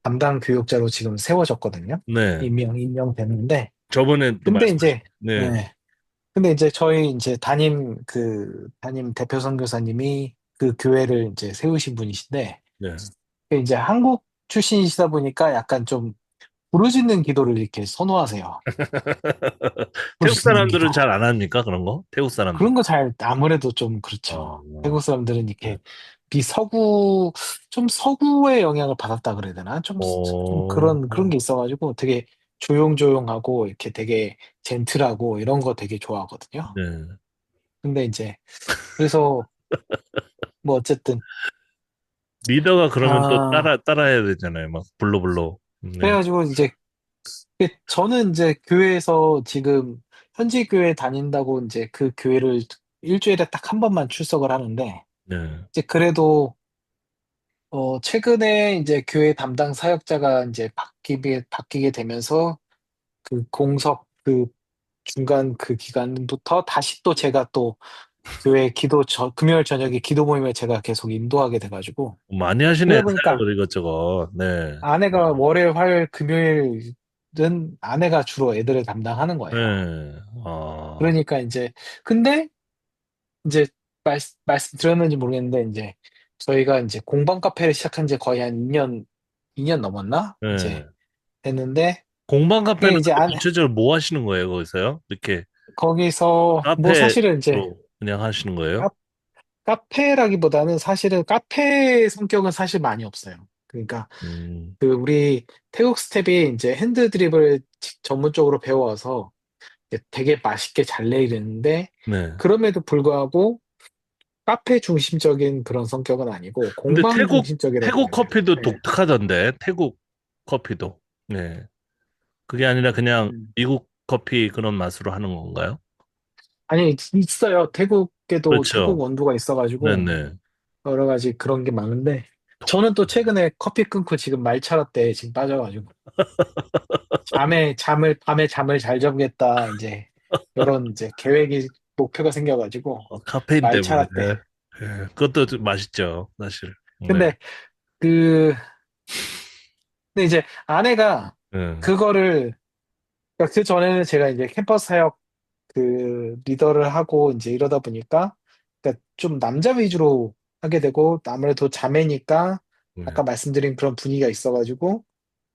Speaker 2: 담당 교육자로 지금 세워졌거든요.
Speaker 1: 네.
Speaker 2: 임명됐는데
Speaker 1: 저번에 또
Speaker 2: 근데
Speaker 1: 말씀하신,
Speaker 2: 이제
Speaker 1: 네.
Speaker 2: 네. 근데 이제 저희 이제 담임 대표 선교사님이 그 교회를 이제 세우신 분이신데,
Speaker 1: 네.
Speaker 2: 이제 한국 출신이시다 보니까 약간 좀 부르짖는 기도를 이렇게 선호하세요.
Speaker 1: 태국
Speaker 2: 부르짖는 기도.
Speaker 1: 사람들은 잘 안 합니까? 그런 거? 태국 사람들.
Speaker 2: 그런 거 잘, 아무래도 좀 그렇죠.
Speaker 1: 어,
Speaker 2: 태국 사람들은
Speaker 1: 네.
Speaker 2: 이렇게 비서구, 좀 서구의 영향을 받았다 그래야 되나? 좀 그런
Speaker 1: 어,
Speaker 2: 게 있어가지고 되게 조용조용하고 이렇게 되게 젠틀하고 이런 거 되게 좋아하거든요.
Speaker 1: 네.
Speaker 2: 근데 이제, 그래서 뭐 어쨌든,
Speaker 1: 리더가 그러면 또
Speaker 2: 아,
Speaker 1: 따라야 되잖아요. 막, 불러불러. 네.
Speaker 2: 그래가지고 이제 저는 이제 교회에서 지금 현지 교회 다닌다고 이제 그 교회를 일주일에 딱 한 번만 출석을 하는데,
Speaker 1: 네.
Speaker 2: 이제 그래도 최근에 이제 교회 담당 사역자가 이제 바뀌게 되면서 그 공석 그 중간 그 기간부터 다시 또 제가 또 교회 금요일 저녁에 기도 모임을 제가 계속 인도하게 돼가지고,
Speaker 1: 많이 하시네,
Speaker 2: 그러다 보니까
Speaker 1: 사역을 이것저것. 네.
Speaker 2: 아내가 월요일, 화요일, 금요일은 아내가 주로 애들을 담당하는 거예요.
Speaker 1: 네. 아,
Speaker 2: 그러니까 이제, 근데 이제 말씀 드렸는지 모르겠는데, 이제 저희가 이제 공방 카페를 시작한 지 거의 한 2년 넘었나? 이제
Speaker 1: 네.
Speaker 2: 됐는데,
Speaker 1: 공방
Speaker 2: 그게
Speaker 1: 카페는
Speaker 2: 이제
Speaker 1: 근데 구체적으로 뭐 하시는 거예요, 거기서요? 이렇게
Speaker 2: 거기서 뭐 사실은 이제
Speaker 1: 카페로 그냥 하시는 거예요?
Speaker 2: 카, 카페라기보다는 사실은 카페 성격은 사실 많이 없어요. 그러니까
Speaker 1: 음,
Speaker 2: 그 우리 태국 스텝이 이제 핸드 드립을 전문적으로 배워와서 이제 되게 맛있게 잘 내리는데,
Speaker 1: 네.
Speaker 2: 그럼에도 불구하고 카페 중심적인 그런 성격은 아니고
Speaker 1: 근데
Speaker 2: 공방 중심적이라고
Speaker 1: 태국
Speaker 2: 해야 되나?
Speaker 1: 커피도
Speaker 2: 네.
Speaker 1: 독특하던데, 태국 커피도. 네. 그게 아니라 그냥
Speaker 2: 음.
Speaker 1: 미국 커피 그런 맛으로 하는 건가요?
Speaker 2: 아니, 있어요. 태국에도 태국
Speaker 1: 그렇죠.
Speaker 2: 원두가 있어가지고
Speaker 1: 네네.
Speaker 2: 여러 가지 그런 게 많은데, 저는 또 최근에 커피 끊고 지금 말차라떼 지금 빠져가지고 밤에 잠을 잘 자겠다 이제 이런 이제 목표가 생겨가지고
Speaker 1: 카페인 때문에.
Speaker 2: 말차라떼.
Speaker 1: 예, 그것도 좀 맛있죠, 사실. 네.
Speaker 2: 근데 그 근데 이제 아내가
Speaker 1: 네.
Speaker 2: 그거를, 그러니까 그 전에는 제가 이제 캠퍼스 사역 리더를 하고 이제 이러다 보니까, 그러니까 좀 남자 위주로 하게 되고, 아무래도 자매니까
Speaker 1: 네.
Speaker 2: 아까 말씀드린 그런 분위기가 있어가지고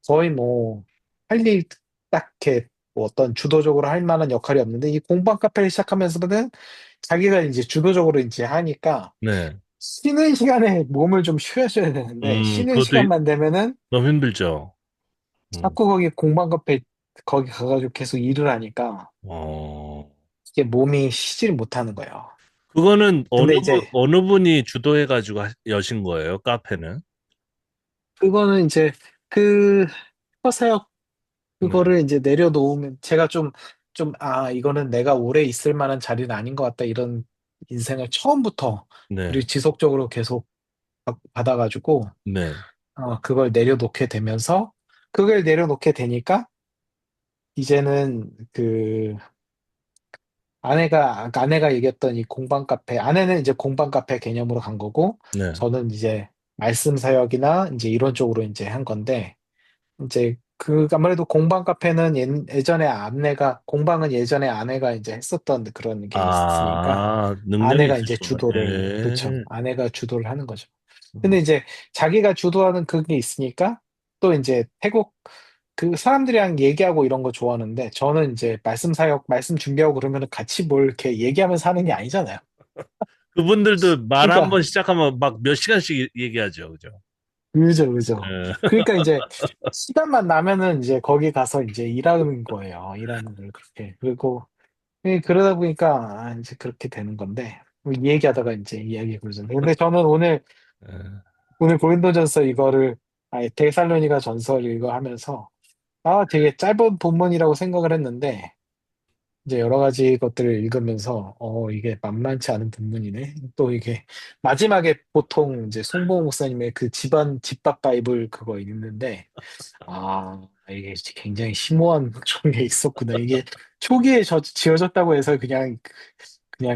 Speaker 2: 거의 뭐 할 일 딱 이렇게 뭐 어떤 주도적으로 할 만한 역할이 없는데, 이 공방 카페를 시작하면서는 자기가 이제 주도적으로 이제 하니까
Speaker 1: 네.
Speaker 2: 쉬는 시간에 몸을 좀 쉬어줘야 되는데, 쉬는
Speaker 1: 그것도
Speaker 2: 시간만 되면은
Speaker 1: 너무 힘들죠. 음.
Speaker 2: 자꾸 거기 공방 카페 거기 가가지고 계속 일을 하니까
Speaker 1: 어,
Speaker 2: 이게 몸이 쉬지를 못하는 거예요.
Speaker 1: 그거는
Speaker 2: 근데 이제
Speaker 1: 어느 분이 주도해가지고 여신 거예요, 카페는?
Speaker 2: 그거는 이제 그 사역
Speaker 1: 네.
Speaker 2: 그거를 이제 내려놓으면 제가 이거는 내가 오래 있을 만한 자리는 아닌 것 같다, 이런 인생을 처음부터
Speaker 1: 네.
Speaker 2: 그리고 지속적으로 계속 받아가지고
Speaker 1: 네.
Speaker 2: 그걸 내려놓게 되면서, 그걸 내려놓게 되니까 이제는 아내가 얘기했던 이 공방 카페, 아내는 이제 공방 카페 개념으로 간 거고,
Speaker 1: 네.
Speaker 2: 저는 이제 말씀 사역이나 이제 이런 쪽으로 이제 한 건데, 이제 아무래도 공방 카페는 공방은 예전에 아내가 이제 했었던 그런 게 있으니까
Speaker 1: 능력이
Speaker 2: 아내가 이제
Speaker 1: 있으시구나.
Speaker 2: 그렇죠.
Speaker 1: 예.
Speaker 2: 아내가 주도를 하는 거죠. 근데
Speaker 1: 음.
Speaker 2: 이제 자기가 주도하는 그게 있으니까 또 이제 태국 사람들이랑 얘기하고 이런 거 좋아하는데, 저는 이제 말씀 준비하고 그러면 같이 뭘 이렇게 얘기하면서 하는 게 아니잖아요.
Speaker 1: 그분들도 말 한
Speaker 2: 그러니까
Speaker 1: 번 시작하면 막 몇 시간씩 얘기하죠, 그죠?
Speaker 2: 그죠, 그죠.
Speaker 1: 예.
Speaker 2: 그러니까 이제 시간만 나면은 이제 거기 가서 이제 일하는 거예요. 일하는 걸 그렇게. 그리고 그러다 보니까 이제 그렇게 되는 건데, 뭐 얘기하다가 이제 이야기 그러잖아요. 근데 저는
Speaker 1: 예.
Speaker 2: 오늘 고린도전서 이거를, 데살로니가 전설 이거 하면서 되게 짧은 본문이라고 생각을 했는데, 이제 여러 가지 것들을 읽으면서 이게 만만치 않은 본문이네. 또 이게 마지막에 보통 이제 송보호 목사님의 그 집밥 바이블 그거 읽는데, 이게 굉장히 심오한 그런 게 있었구나. 이게 초기에 지어졌다고 해서 그냥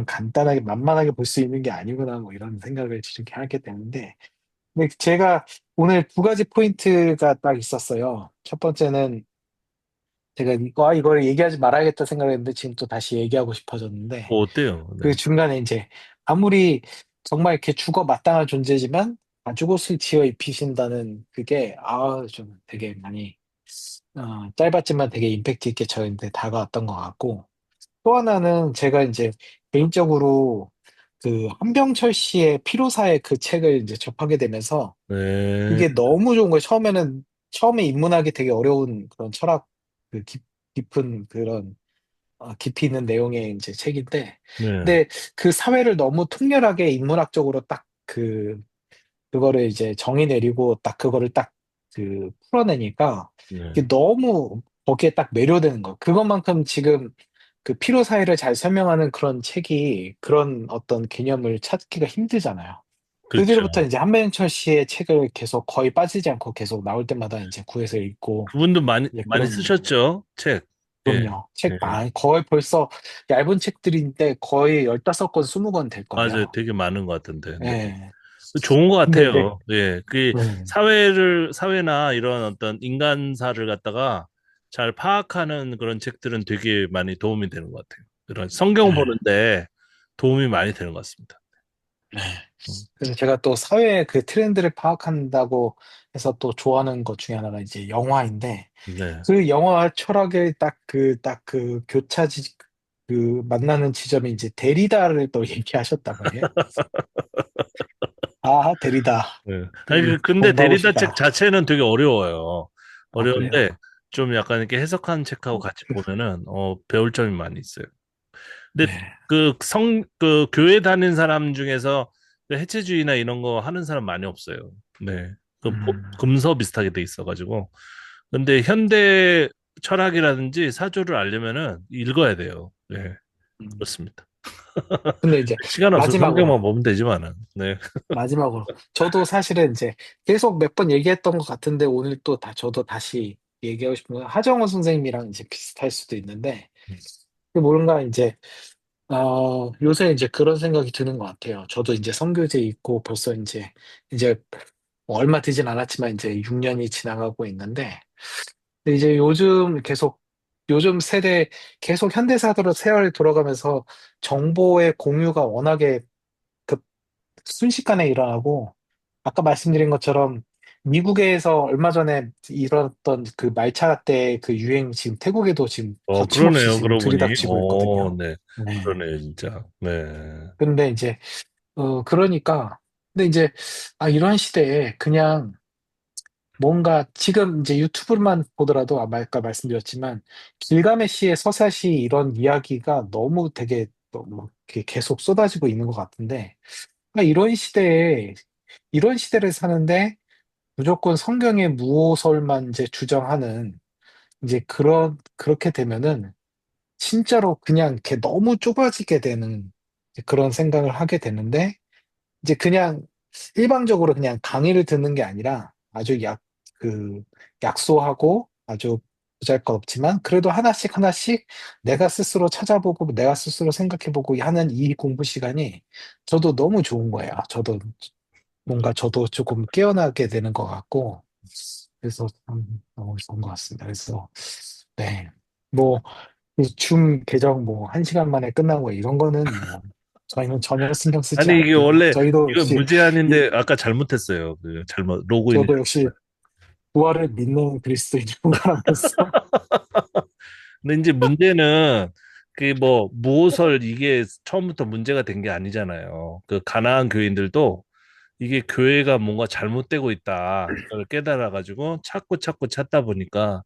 Speaker 2: 간단하게 만만하게 볼 수 있는 게 아니구나, 뭐 이런 생각을 이렇게 하게 되는데, 근데 제가 오늘 두 가지 포인트가 딱 있었어요. 첫 번째는 제가 이걸 얘기하지 말아야겠다 생각을 했는데 지금 또 다시 얘기하고 싶어졌는데,
Speaker 1: 어때요?
Speaker 2: 그
Speaker 1: 네.
Speaker 2: 중간에 이제 아무리 정말 이렇게 죽어 마땅한 존재지만 가죽옷을 지어 입히신다는 그게 좀 되게 많이 짧았지만 되게 임팩트 있게 저한테 다가왔던 것 같고 또 하나는 제가 이제 개인적으로 그 한병철 씨의 피로사의 그 책을 이제 접하게 되면서
Speaker 1: 네,
Speaker 2: 그게 너무 좋은 거예요. 처음에 입문하기 되게 어려운 그런 철학 그 깊은 그런 깊이 있는 내용의 이제 책인데
Speaker 1: 네,
Speaker 2: 근데 그 사회를 너무 통렬하게 인문학적으로 딱 그거를 이제 정의 내리고 딱 그거를 딱 풀어내니까
Speaker 1: 네.
Speaker 2: 이게 너무 거기에 딱 매료되는 거. 그것만큼 지금 그 피로 사회를 잘 설명하는 그런 책이 그런 어떤 개념을 찾기가 힘들잖아요. 그
Speaker 1: 그렇죠.
Speaker 2: 뒤로부터 이제 한매철 씨의 책을 계속 거의 빠지지 않고 계속 나올 때마다 이제 구해서 읽고
Speaker 1: 그분도 많이,
Speaker 2: 이제
Speaker 1: 많이
Speaker 2: 그런
Speaker 1: 쓰셨죠, 책. 예,
Speaker 2: 그럼요. 책
Speaker 1: 예.
Speaker 2: 거의 벌써 얇은 책들인데 거의 15권, 20권 될
Speaker 1: 맞아요.
Speaker 2: 거예요.
Speaker 1: 되게 많은 것 같은데. 네.
Speaker 2: 예.
Speaker 1: 좋은 것
Speaker 2: 근데 이제
Speaker 1: 같아요. 예, 그
Speaker 2: 음,
Speaker 1: 사회나 이런 어떤 인간사를 갖다가 잘 파악하는 그런 책들은 되게 많이 도움이 되는 것 같아요. 이런 성경
Speaker 2: 예.
Speaker 1: 보는데 도움이 많이 되는 것 같습니다.
Speaker 2: 네.
Speaker 1: 음,
Speaker 2: 그래서 제가 또 사회의 그 트렌드를 파악한다고 해서 또 좋아하는 것 중에 하나가 이제 영화인데,
Speaker 1: 네.
Speaker 2: 그 영화 철학의 딱 그 교차지, 그 만나는 지점이 이제 데리다를 또 얘기하셨단 말이에요. 데리다.
Speaker 1: 네. 아니,
Speaker 2: 그
Speaker 1: 근데
Speaker 2: 공부하고
Speaker 1: 데리다 책
Speaker 2: 싶다.
Speaker 1: 자체는 되게 어려워요.
Speaker 2: 그래요?
Speaker 1: 어려운데 좀 약간 이렇게 해석한 책하고 같이 보면은 배울 점이 많이 있어요. 근데
Speaker 2: 네.
Speaker 1: 그 교회 다니는 사람 중에서 그 해체주의나 이런 거 하는 사람 많이 없어요. 네.
Speaker 2: 음,
Speaker 1: 금서 비슷하게 돼 있어가지고. 근데 현대 철학이라든지 사조를 알려면은 읽어야 돼요. 네.
Speaker 2: 음.
Speaker 1: 그렇습니다.
Speaker 2: 근데 이제
Speaker 1: 시간 없으면
Speaker 2: 마지막으로
Speaker 1: 성경만 보면 되지만은. 네.
Speaker 2: 마지막으로. 저도 사실은 이제 계속 몇 번 얘기했던 것 같은데 오늘 또 저도 다시 얘기하고 싶은 건 하정우 선생님이랑 이제 비슷할 수도 있는데, 뭔가 이제, 요새 이제 그런 생각이 드는 것 같아요. 저도 이제 선교제 있고 벌써 이제 얼마 되진 않았지만 이제 6년이 지나가고 있는데, 근데 이제 요즘 세대 계속 현대사회로 세월이 돌아가면서 정보의 공유가 워낙에 순식간에 일어나고 아까 말씀드린 것처럼 미국에서 얼마 전에 일어났던 그 말차 때 그 유행 지금 태국에도 지금 거침없이
Speaker 1: 그러네요.
Speaker 2: 지금
Speaker 1: 그러고 보니.
Speaker 2: 들이닥치고 있거든요.
Speaker 1: 네.
Speaker 2: 네.
Speaker 1: 그러네요, 진짜. 네.
Speaker 2: 근데 이제 그러니까 근데 이제 이런 시대에 그냥 뭔가 지금 이제 유튜브만 보더라도 아까 말씀드렸지만 길가메시의 서사시 이런 이야기가 너무 되게 너무 이렇게 계속 쏟아지고 있는 것 같은데 이런 시대를 사는데 무조건 성경의 무오설만 이제 주장하는 이제 그렇게 되면은 진짜로 그냥 이렇게 너무 좁아지게 되는 이제 그런 생각을 하게 되는데 이제 그냥 일방적으로 그냥 강의를 듣는 게 아니라 아주 약소하고 아주 보잘것없지만 그래도 하나씩 하나씩 내가 스스로 찾아보고 내가 스스로 생각해보고 하는 이 공부 시간이 저도 너무 좋은 거예요. 저도 조금 깨어나게 되는 것 같고, 그래서 참 너무 좋은 것 같습니다. 그래서, 네. 뭐, 줌 계정 뭐, 1시간 만에 끝나고 이런 거는 뭐, 저희는 전혀 신경 쓰지
Speaker 1: 아니, 이게
Speaker 2: 않고요.
Speaker 1: 원래, 이거
Speaker 2: 이-
Speaker 1: 무제한인데, 아까 잘못했어요. 로그인.
Speaker 2: 저도 역시 부활을 믿는 그리스도인 사람으로서,
Speaker 1: 근데 이제 문제는 그 뭐 무오설 이게 처음부터 문제가 된 게 아니잖아요. 그 가나안 교인들도 이게 교회가 뭔가 잘못되고 있다. 그걸 깨달아가지고 찾고 찾고 찾다 보니까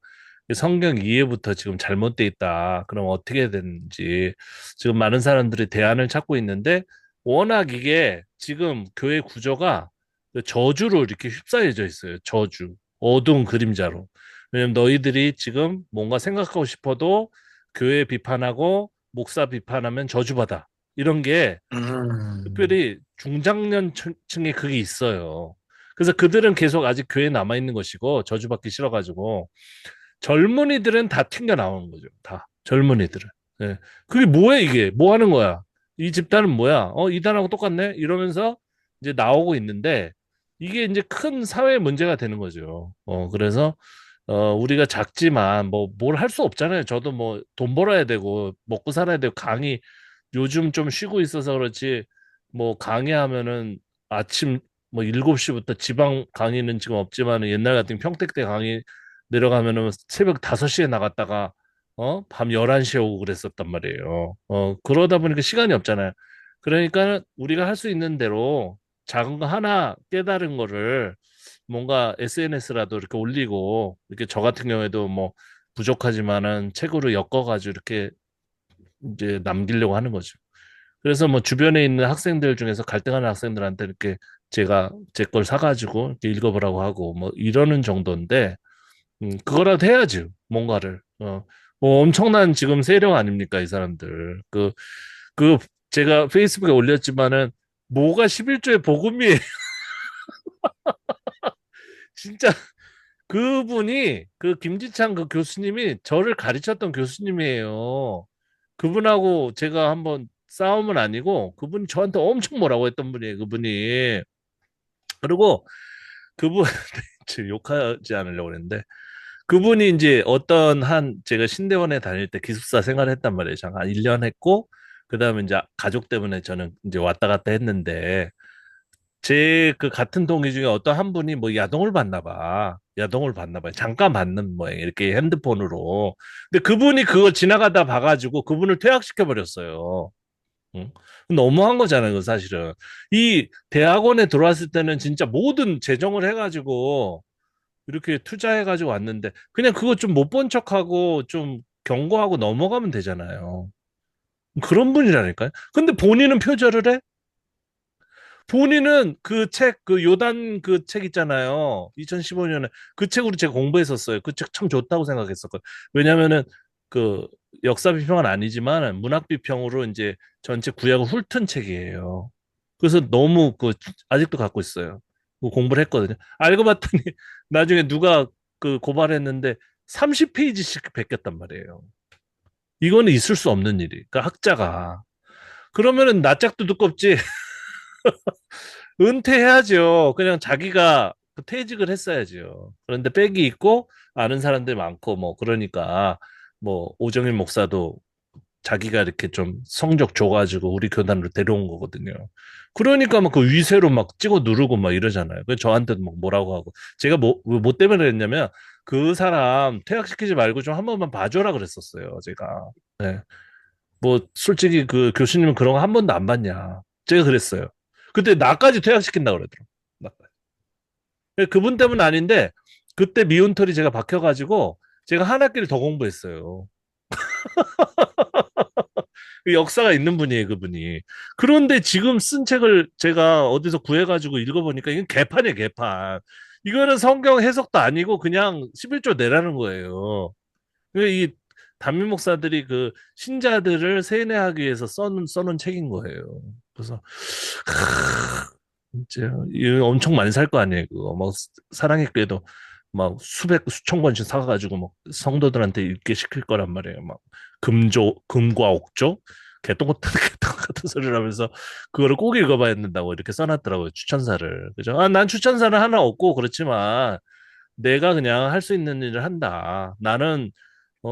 Speaker 1: 이 성경 이해부터 지금 잘못돼 있다. 그럼 어떻게 해야 되는지 지금 많은 사람들이 대안을 찾고 있는데 워낙 이게 지금 교회 구조가 그 저주로 이렇게 휩싸여져 있어요. 저주. 어두운 그림자로. 왜냐면 너희들이 지금 뭔가 생각하고 싶어도 교회 비판하고 목사 비판하면 저주받아. 이런 게
Speaker 2: 음,
Speaker 1: 특별히 중장년층에 그게 있어요. 그래서 그들은 계속 아직 교회에 남아 있는 것이고 저주받기 싫어가지고 젊은이들은 다 튕겨 나오는 거죠. 다 젊은이들은. 예. 그게 뭐야 이게? 뭐 하는 거야? 이 집단은 뭐야? 이단하고 똑같네? 이러면서 이제 나오고 있는데 이게 이제 큰 사회 문제가 되는 거죠. 그래서 우리가 작지만 뭐 뭘 할 수 없잖아요. 저도 뭐 돈 벌어야 되고 먹고 살아야 되고 강의 요즘 좀 쉬고 있어서 그렇지 뭐 강의하면은 아침 뭐 7시부터 지방 강의는 지금 없지만 옛날 같은 평택대 강의 내려가면은 새벽 5시에 나갔다가 밤 11시에 오고 그랬었단 말이에요. 그러다 보니까 시간이 없잖아요. 그러니까 우리가 할 수 있는 대로 작은 거 하나 깨달은 거를 뭔가 SNS라도 이렇게 올리고 이렇게 저 같은 경우에도 뭐 부족하지만은 책으로 엮어가지고 이렇게 이제 남기려고 하는 거죠. 그래서 뭐 주변에 있는 학생들 중에서 갈등하는 학생들한테 이렇게 제가 제 걸 사가지고 이렇게 읽어보라고 하고 뭐 이러는 정도인데, 그거라도 해야지 뭔가를. 뭐 엄청난 지금 세력 아닙니까 이 사람들. 그 제가 페이스북에 올렸지만은 뭐가 11조의 복음이에요. 진짜 그분이 그 김지창 그 교수님이 저를 가르쳤던 교수님이에요. 그분하고 제가 한번 싸움은 아니고 그분이 저한테 엄청 뭐라고 했던 분이에요. 그분이. 그리고 그분 지금 욕하지 않으려고 그랬는데 그분이 이제 어떤 한 제가 신대원에 다닐 때 기숙사 생활을 했단 말이에요. 잠깐 한 1년 했고 그다음에 이제 가족 때문에 저는 이제 왔다 갔다 했는데 제 그 같은 동기 중에 어떤 한 분이 뭐 야동을 봤나 봐. 야동을 봤나 봐요. 잠깐 봤는 모양 이렇게 핸드폰으로. 근데 그분이 그거 지나가다 봐가지고 그분을 퇴학시켜 버렸어요. 응? 너무한 거잖아요, 그 사실은. 이 대학원에 들어왔을 때는 진짜 모든 재정을 해가지고 이렇게 투자해가지고 왔는데 그냥 그거 좀 못 본 척하고 좀 경고하고 넘어가면 되잖아요. 그런 분이라니까요. 근데 본인은 표절을 해? 본인은 그 책, 그 요단 그 책 있잖아요. 2015년에 그 책으로 제가 공부했었어요. 그 책 참 좋다고 생각했었거든요. 왜냐면은 그 역사 비평은 아니지만 문학 비평으로 이제 전체 구약을 훑은 책이에요. 그래서 너무 그 아직도 갖고 있어요. 그 공부를 했거든요. 알고 봤더니 나중에 누가 그 고발했는데 30페이지씩 베꼈단 말이에요. 이거는 있을 수 없는 일이. 그러니까 학자가. 그러면은 낯짝도 두껍지. 은퇴해야죠. 그냥 자기가 그 퇴직을 했어야죠. 그런데 빽이 있고 아는 사람들 많고 뭐 그러니까 뭐 오정일 목사도 자기가 이렇게 좀 성적 줘가지고 우리 교단으로 데려온 거거든요. 그러니까 막 그 위세로 막 찍어 누르고 막 이러잖아요. 그 저한테도 막 뭐라고 하고 제가 뭐 때문에 그랬냐면 그 사람 퇴학시키지 말고 좀 한 번만 봐줘라 그랬었어요. 제가. 네. 뭐 솔직히 그 교수님은 그런 거 한 번도 안 봤냐. 제가 그랬어요. 그때 나까지 퇴학시킨다 그러더라고. 나까지. 그분 때문은 아닌데 그때 미운 털이 제가 박혀가지고 제가 한 학기를 더 공부했어요. 그 역사가 있는 분이에요, 그분이. 그런데 지금 쓴 책을 제가 어디서 구해가지고 읽어보니까 이건 개판이에요, 개판. 이거는 성경 해석도 아니고 그냥 11조 내라는 거예요. 이 단민 목사들이 그 신자들을 세뇌하기 위해서 써놓은 책인 거예요. 그래서 진짜 이거 엄청 많이 살 거 아니에요. 그거 막 사랑의 교회도 막 수백 수천 권씩 사가지고 막 성도들한테 읽게 시킬 거란 말이에요. 막 금과 옥조 개똥 같은 개똥 같은 소리를 하면서 그거를 꼭 읽어봐야 된다고 이렇게 써놨더라고요. 추천사를. 그죠? 난 추천사는 하나 없고 그렇지만 내가 그냥 할 수 있는 일을 한다. 나는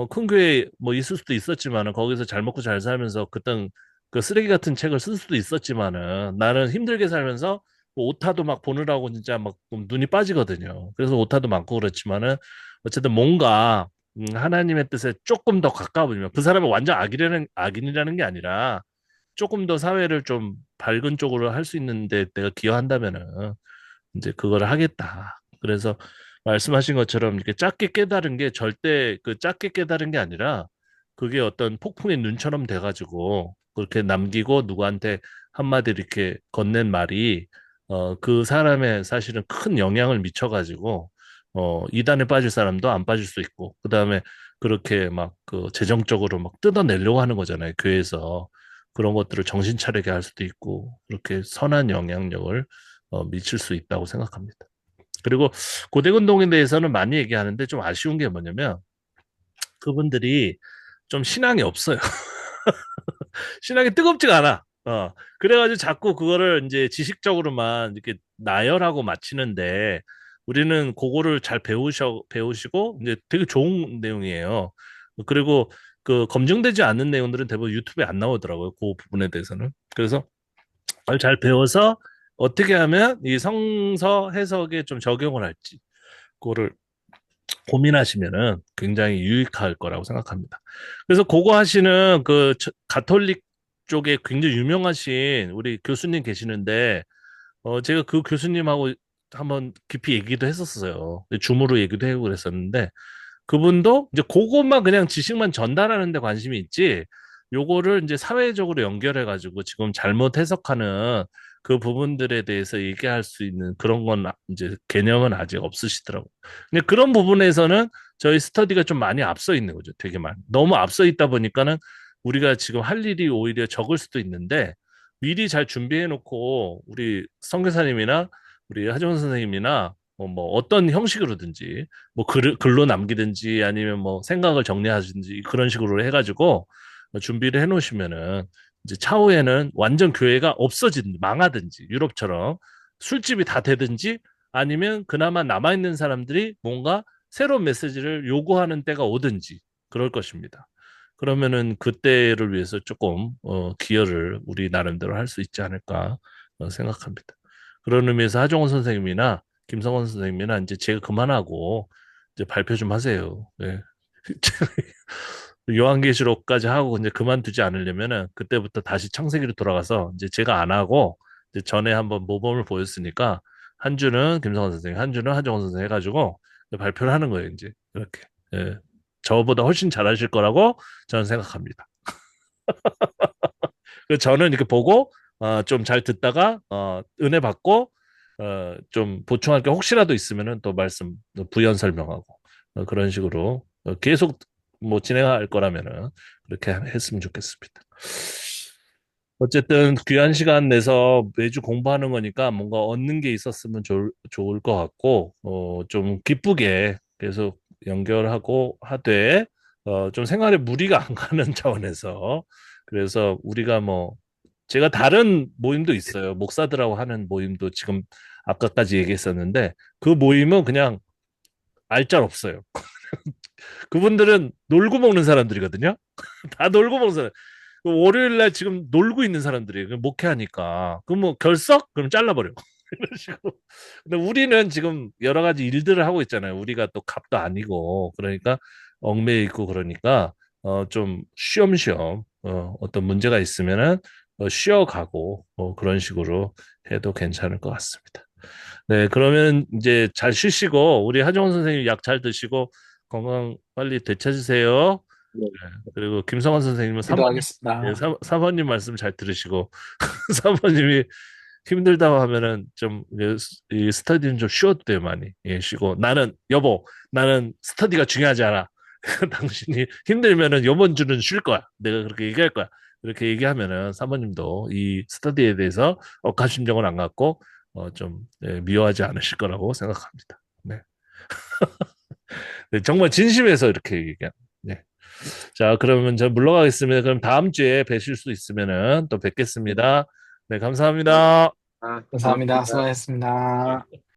Speaker 1: 큰 교회 뭐 있을 수도 있었지만은 거기서 잘 먹고 잘 살면서 그땐 그 쓰레기 같은 책을 쓸 수도 있었지만은 나는 힘들게 살면서 뭐 오타도 막 보느라고 진짜 막 눈이 빠지거든요. 그래서 오타도 많고 그렇지만은 어쨌든 뭔가 하나님의 뜻에 조금 더 가까워지면 그 사람은 완전 악인이라는 게 아니라 조금 더 사회를 좀 밝은 쪽으로 할 수 있는데 내가 기여한다면은 이제 그거를 하겠다. 그래서 말씀하신 것처럼 이렇게 작게 깨달은 게 절대 그 작게 깨달은 게 아니라 그게 어떤 폭풍의 눈처럼 돼가지고 그렇게 남기고 누구한테 한마디 이렇게 건넨 말이 그 사람의 사실은 큰 영향을 미쳐가지고 이단에 빠질 사람도 안 빠질 수 있고 그다음에 그렇게 막 그 재정적으로 막 뜯어내려고 하는 거잖아요. 교회에서 그런 것들을 정신 차리게 할 수도 있고 그렇게 선한 영향력을 미칠 수 있다고 생각합니다. 그리고 고대운동에 대해서는 많이 얘기하는데 좀 아쉬운 게 뭐냐면 그분들이 좀 신앙이 없어요. 신앙이 뜨겁지가 않아. 그래가지고 자꾸 그거를 이제 지식적으로만 이렇게 나열하고 마치는데 우리는 그거를 잘 배우시고 이제 되게 좋은 내용이에요. 그리고 그 검증되지 않는 내용들은 대부분 유튜브에 안 나오더라고요. 그 부분에 대해서는. 그래서 잘 배워서 어떻게 하면 이 성서 해석에 좀 적용을 할지, 그거를 고민하시면은 굉장히 유익할 거라고 생각합니다. 그래서 그거 하시는 그 가톨릭 쪽에 굉장히 유명하신 우리 교수님 계시는데, 제가 그 교수님하고 한번 깊이 얘기도 했었어요. 줌으로 얘기도 하고 그랬었는데, 그분도 이제 그것만 그냥 지식만 전달하는 데 관심이 있지, 요거를 이제 사회적으로 연결해가지고 지금 잘못 해석하는 그 부분들에 대해서 얘기할 수 있는 그런 건 이제 개념은 아직 없으시더라고요. 근데 그런 부분에서는 저희 스터디가 좀 많이 앞서 있는 거죠. 되게 많이. 너무 앞서 있다 보니까는 우리가 지금 할 일이 오히려 적을 수도 있는데, 미리 잘 준비해 놓고 우리 선교사님이나 우리 하정원 선생님이나 뭐 어떤 형식으로든지 뭐 글로 남기든지 아니면 뭐 생각을 정리하든지 그런 식으로 해가지고 준비를 해놓으시면은 이제 차후에는 완전 교회가 없어지든지 망하든지 유럽처럼 술집이 다 되든지 아니면 그나마 남아있는 사람들이 뭔가 새로운 메시지를 요구하는 때가 오든지 그럴 것입니다. 그러면은 그때를 위해서 조금 기여를 우리 나름대로 할 수 있지 않을까 생각합니다. 그런 의미에서 하종원 선생님이나 김성원 선생님이나 이제 제가 그만하고 이제 발표 좀 하세요. 네. 요한계시록까지 하고 이제 그만두지 않으려면은 그때부터 다시 창세기로 돌아가서 이제 제가 안 하고 이제 전에 한번 모범을 보였으니까 한 주는 김성원 선생님, 한 주는 하정원 선생님 해가지고 발표를 하는 거예요, 이제. 이렇게. 예. 저보다 훨씬 잘하실 거라고 저는 생각합니다. 그래서 저는 이렇게 보고 좀 잘 듣다가 은혜 받고 좀 보충할 게 혹시라도 있으면은 또 말씀 부연 설명하고 그런 식으로 계속 뭐 진행할 거라면은 그렇게 했으면 좋겠습니다. 어쨌든 귀한 시간 내서 매주 공부하는 거니까 뭔가 얻는 게 있었으면 좋을 것 같고 좀 기쁘게 계속 연결하고 하되 좀 생활에 무리가 안 가는 차원에서 그래서 우리가 뭐 제가 다른 모임도 있어요. 목사들하고 하는 모임도 지금 아까까지 얘기했었는데 그 모임은 그냥 알짤 없어요. 그분들은 놀고 먹는 사람들이거든요. 다 놀고 먹는 사람. 그 월요일 날 지금 놀고 있는 사람들이에요. 그 목회하니까. 그럼 뭐 결석? 그럼 잘라버려. 이런 식으로. 근데 우리는 지금 여러 가지 일들을 하고 있잖아요. 우리가 또 갑도 아니고. 그러니까 얽매여 있고 그러니까 좀 쉬엄쉬엄 어떤 문제가 있으면은 쉬어가고 그런 식으로 해도 괜찮을 것 같습니다. 네, 그러면 이제 잘 쉬시고 우리 하정원 선생님 약 잘 드시고 건강 빨리 되찾으세요.
Speaker 3: 네,
Speaker 1: 그리고 김성환 선생님은 사모님, 예,
Speaker 2: 기도하겠습니다.
Speaker 1: 사모님 말씀 잘 들으시고 사모님이 힘들다고 하면은 좀 이 스터디는 좀 쉬어도 돼요 많이. 예, 쉬고 나는 여보 나는 스터디가 중요하지 않아. 당신이 힘들면은 이번 주는 쉴 거야. 내가 그렇게 얘기할 거야. 이렇게 얘기하면은 사모님도 이 스터디에 대해서 억하심정을 안 갖고 좀 미워하지 않으실 거라고 생각합니다. 네. 네, 정말 진심에서 이렇게 얘기한. 네. 자, 그러면 저 물러가겠습니다. 그럼 다음 주에 뵈실 수 있으면은 또
Speaker 3: 네,
Speaker 1: 뵙겠습니다. 네,
Speaker 3: 네.
Speaker 1: 감사합니다.
Speaker 3: 아,
Speaker 2: 감사합니다.
Speaker 3: 고맙습니다.
Speaker 1: 네.
Speaker 2: 수고하셨습니다.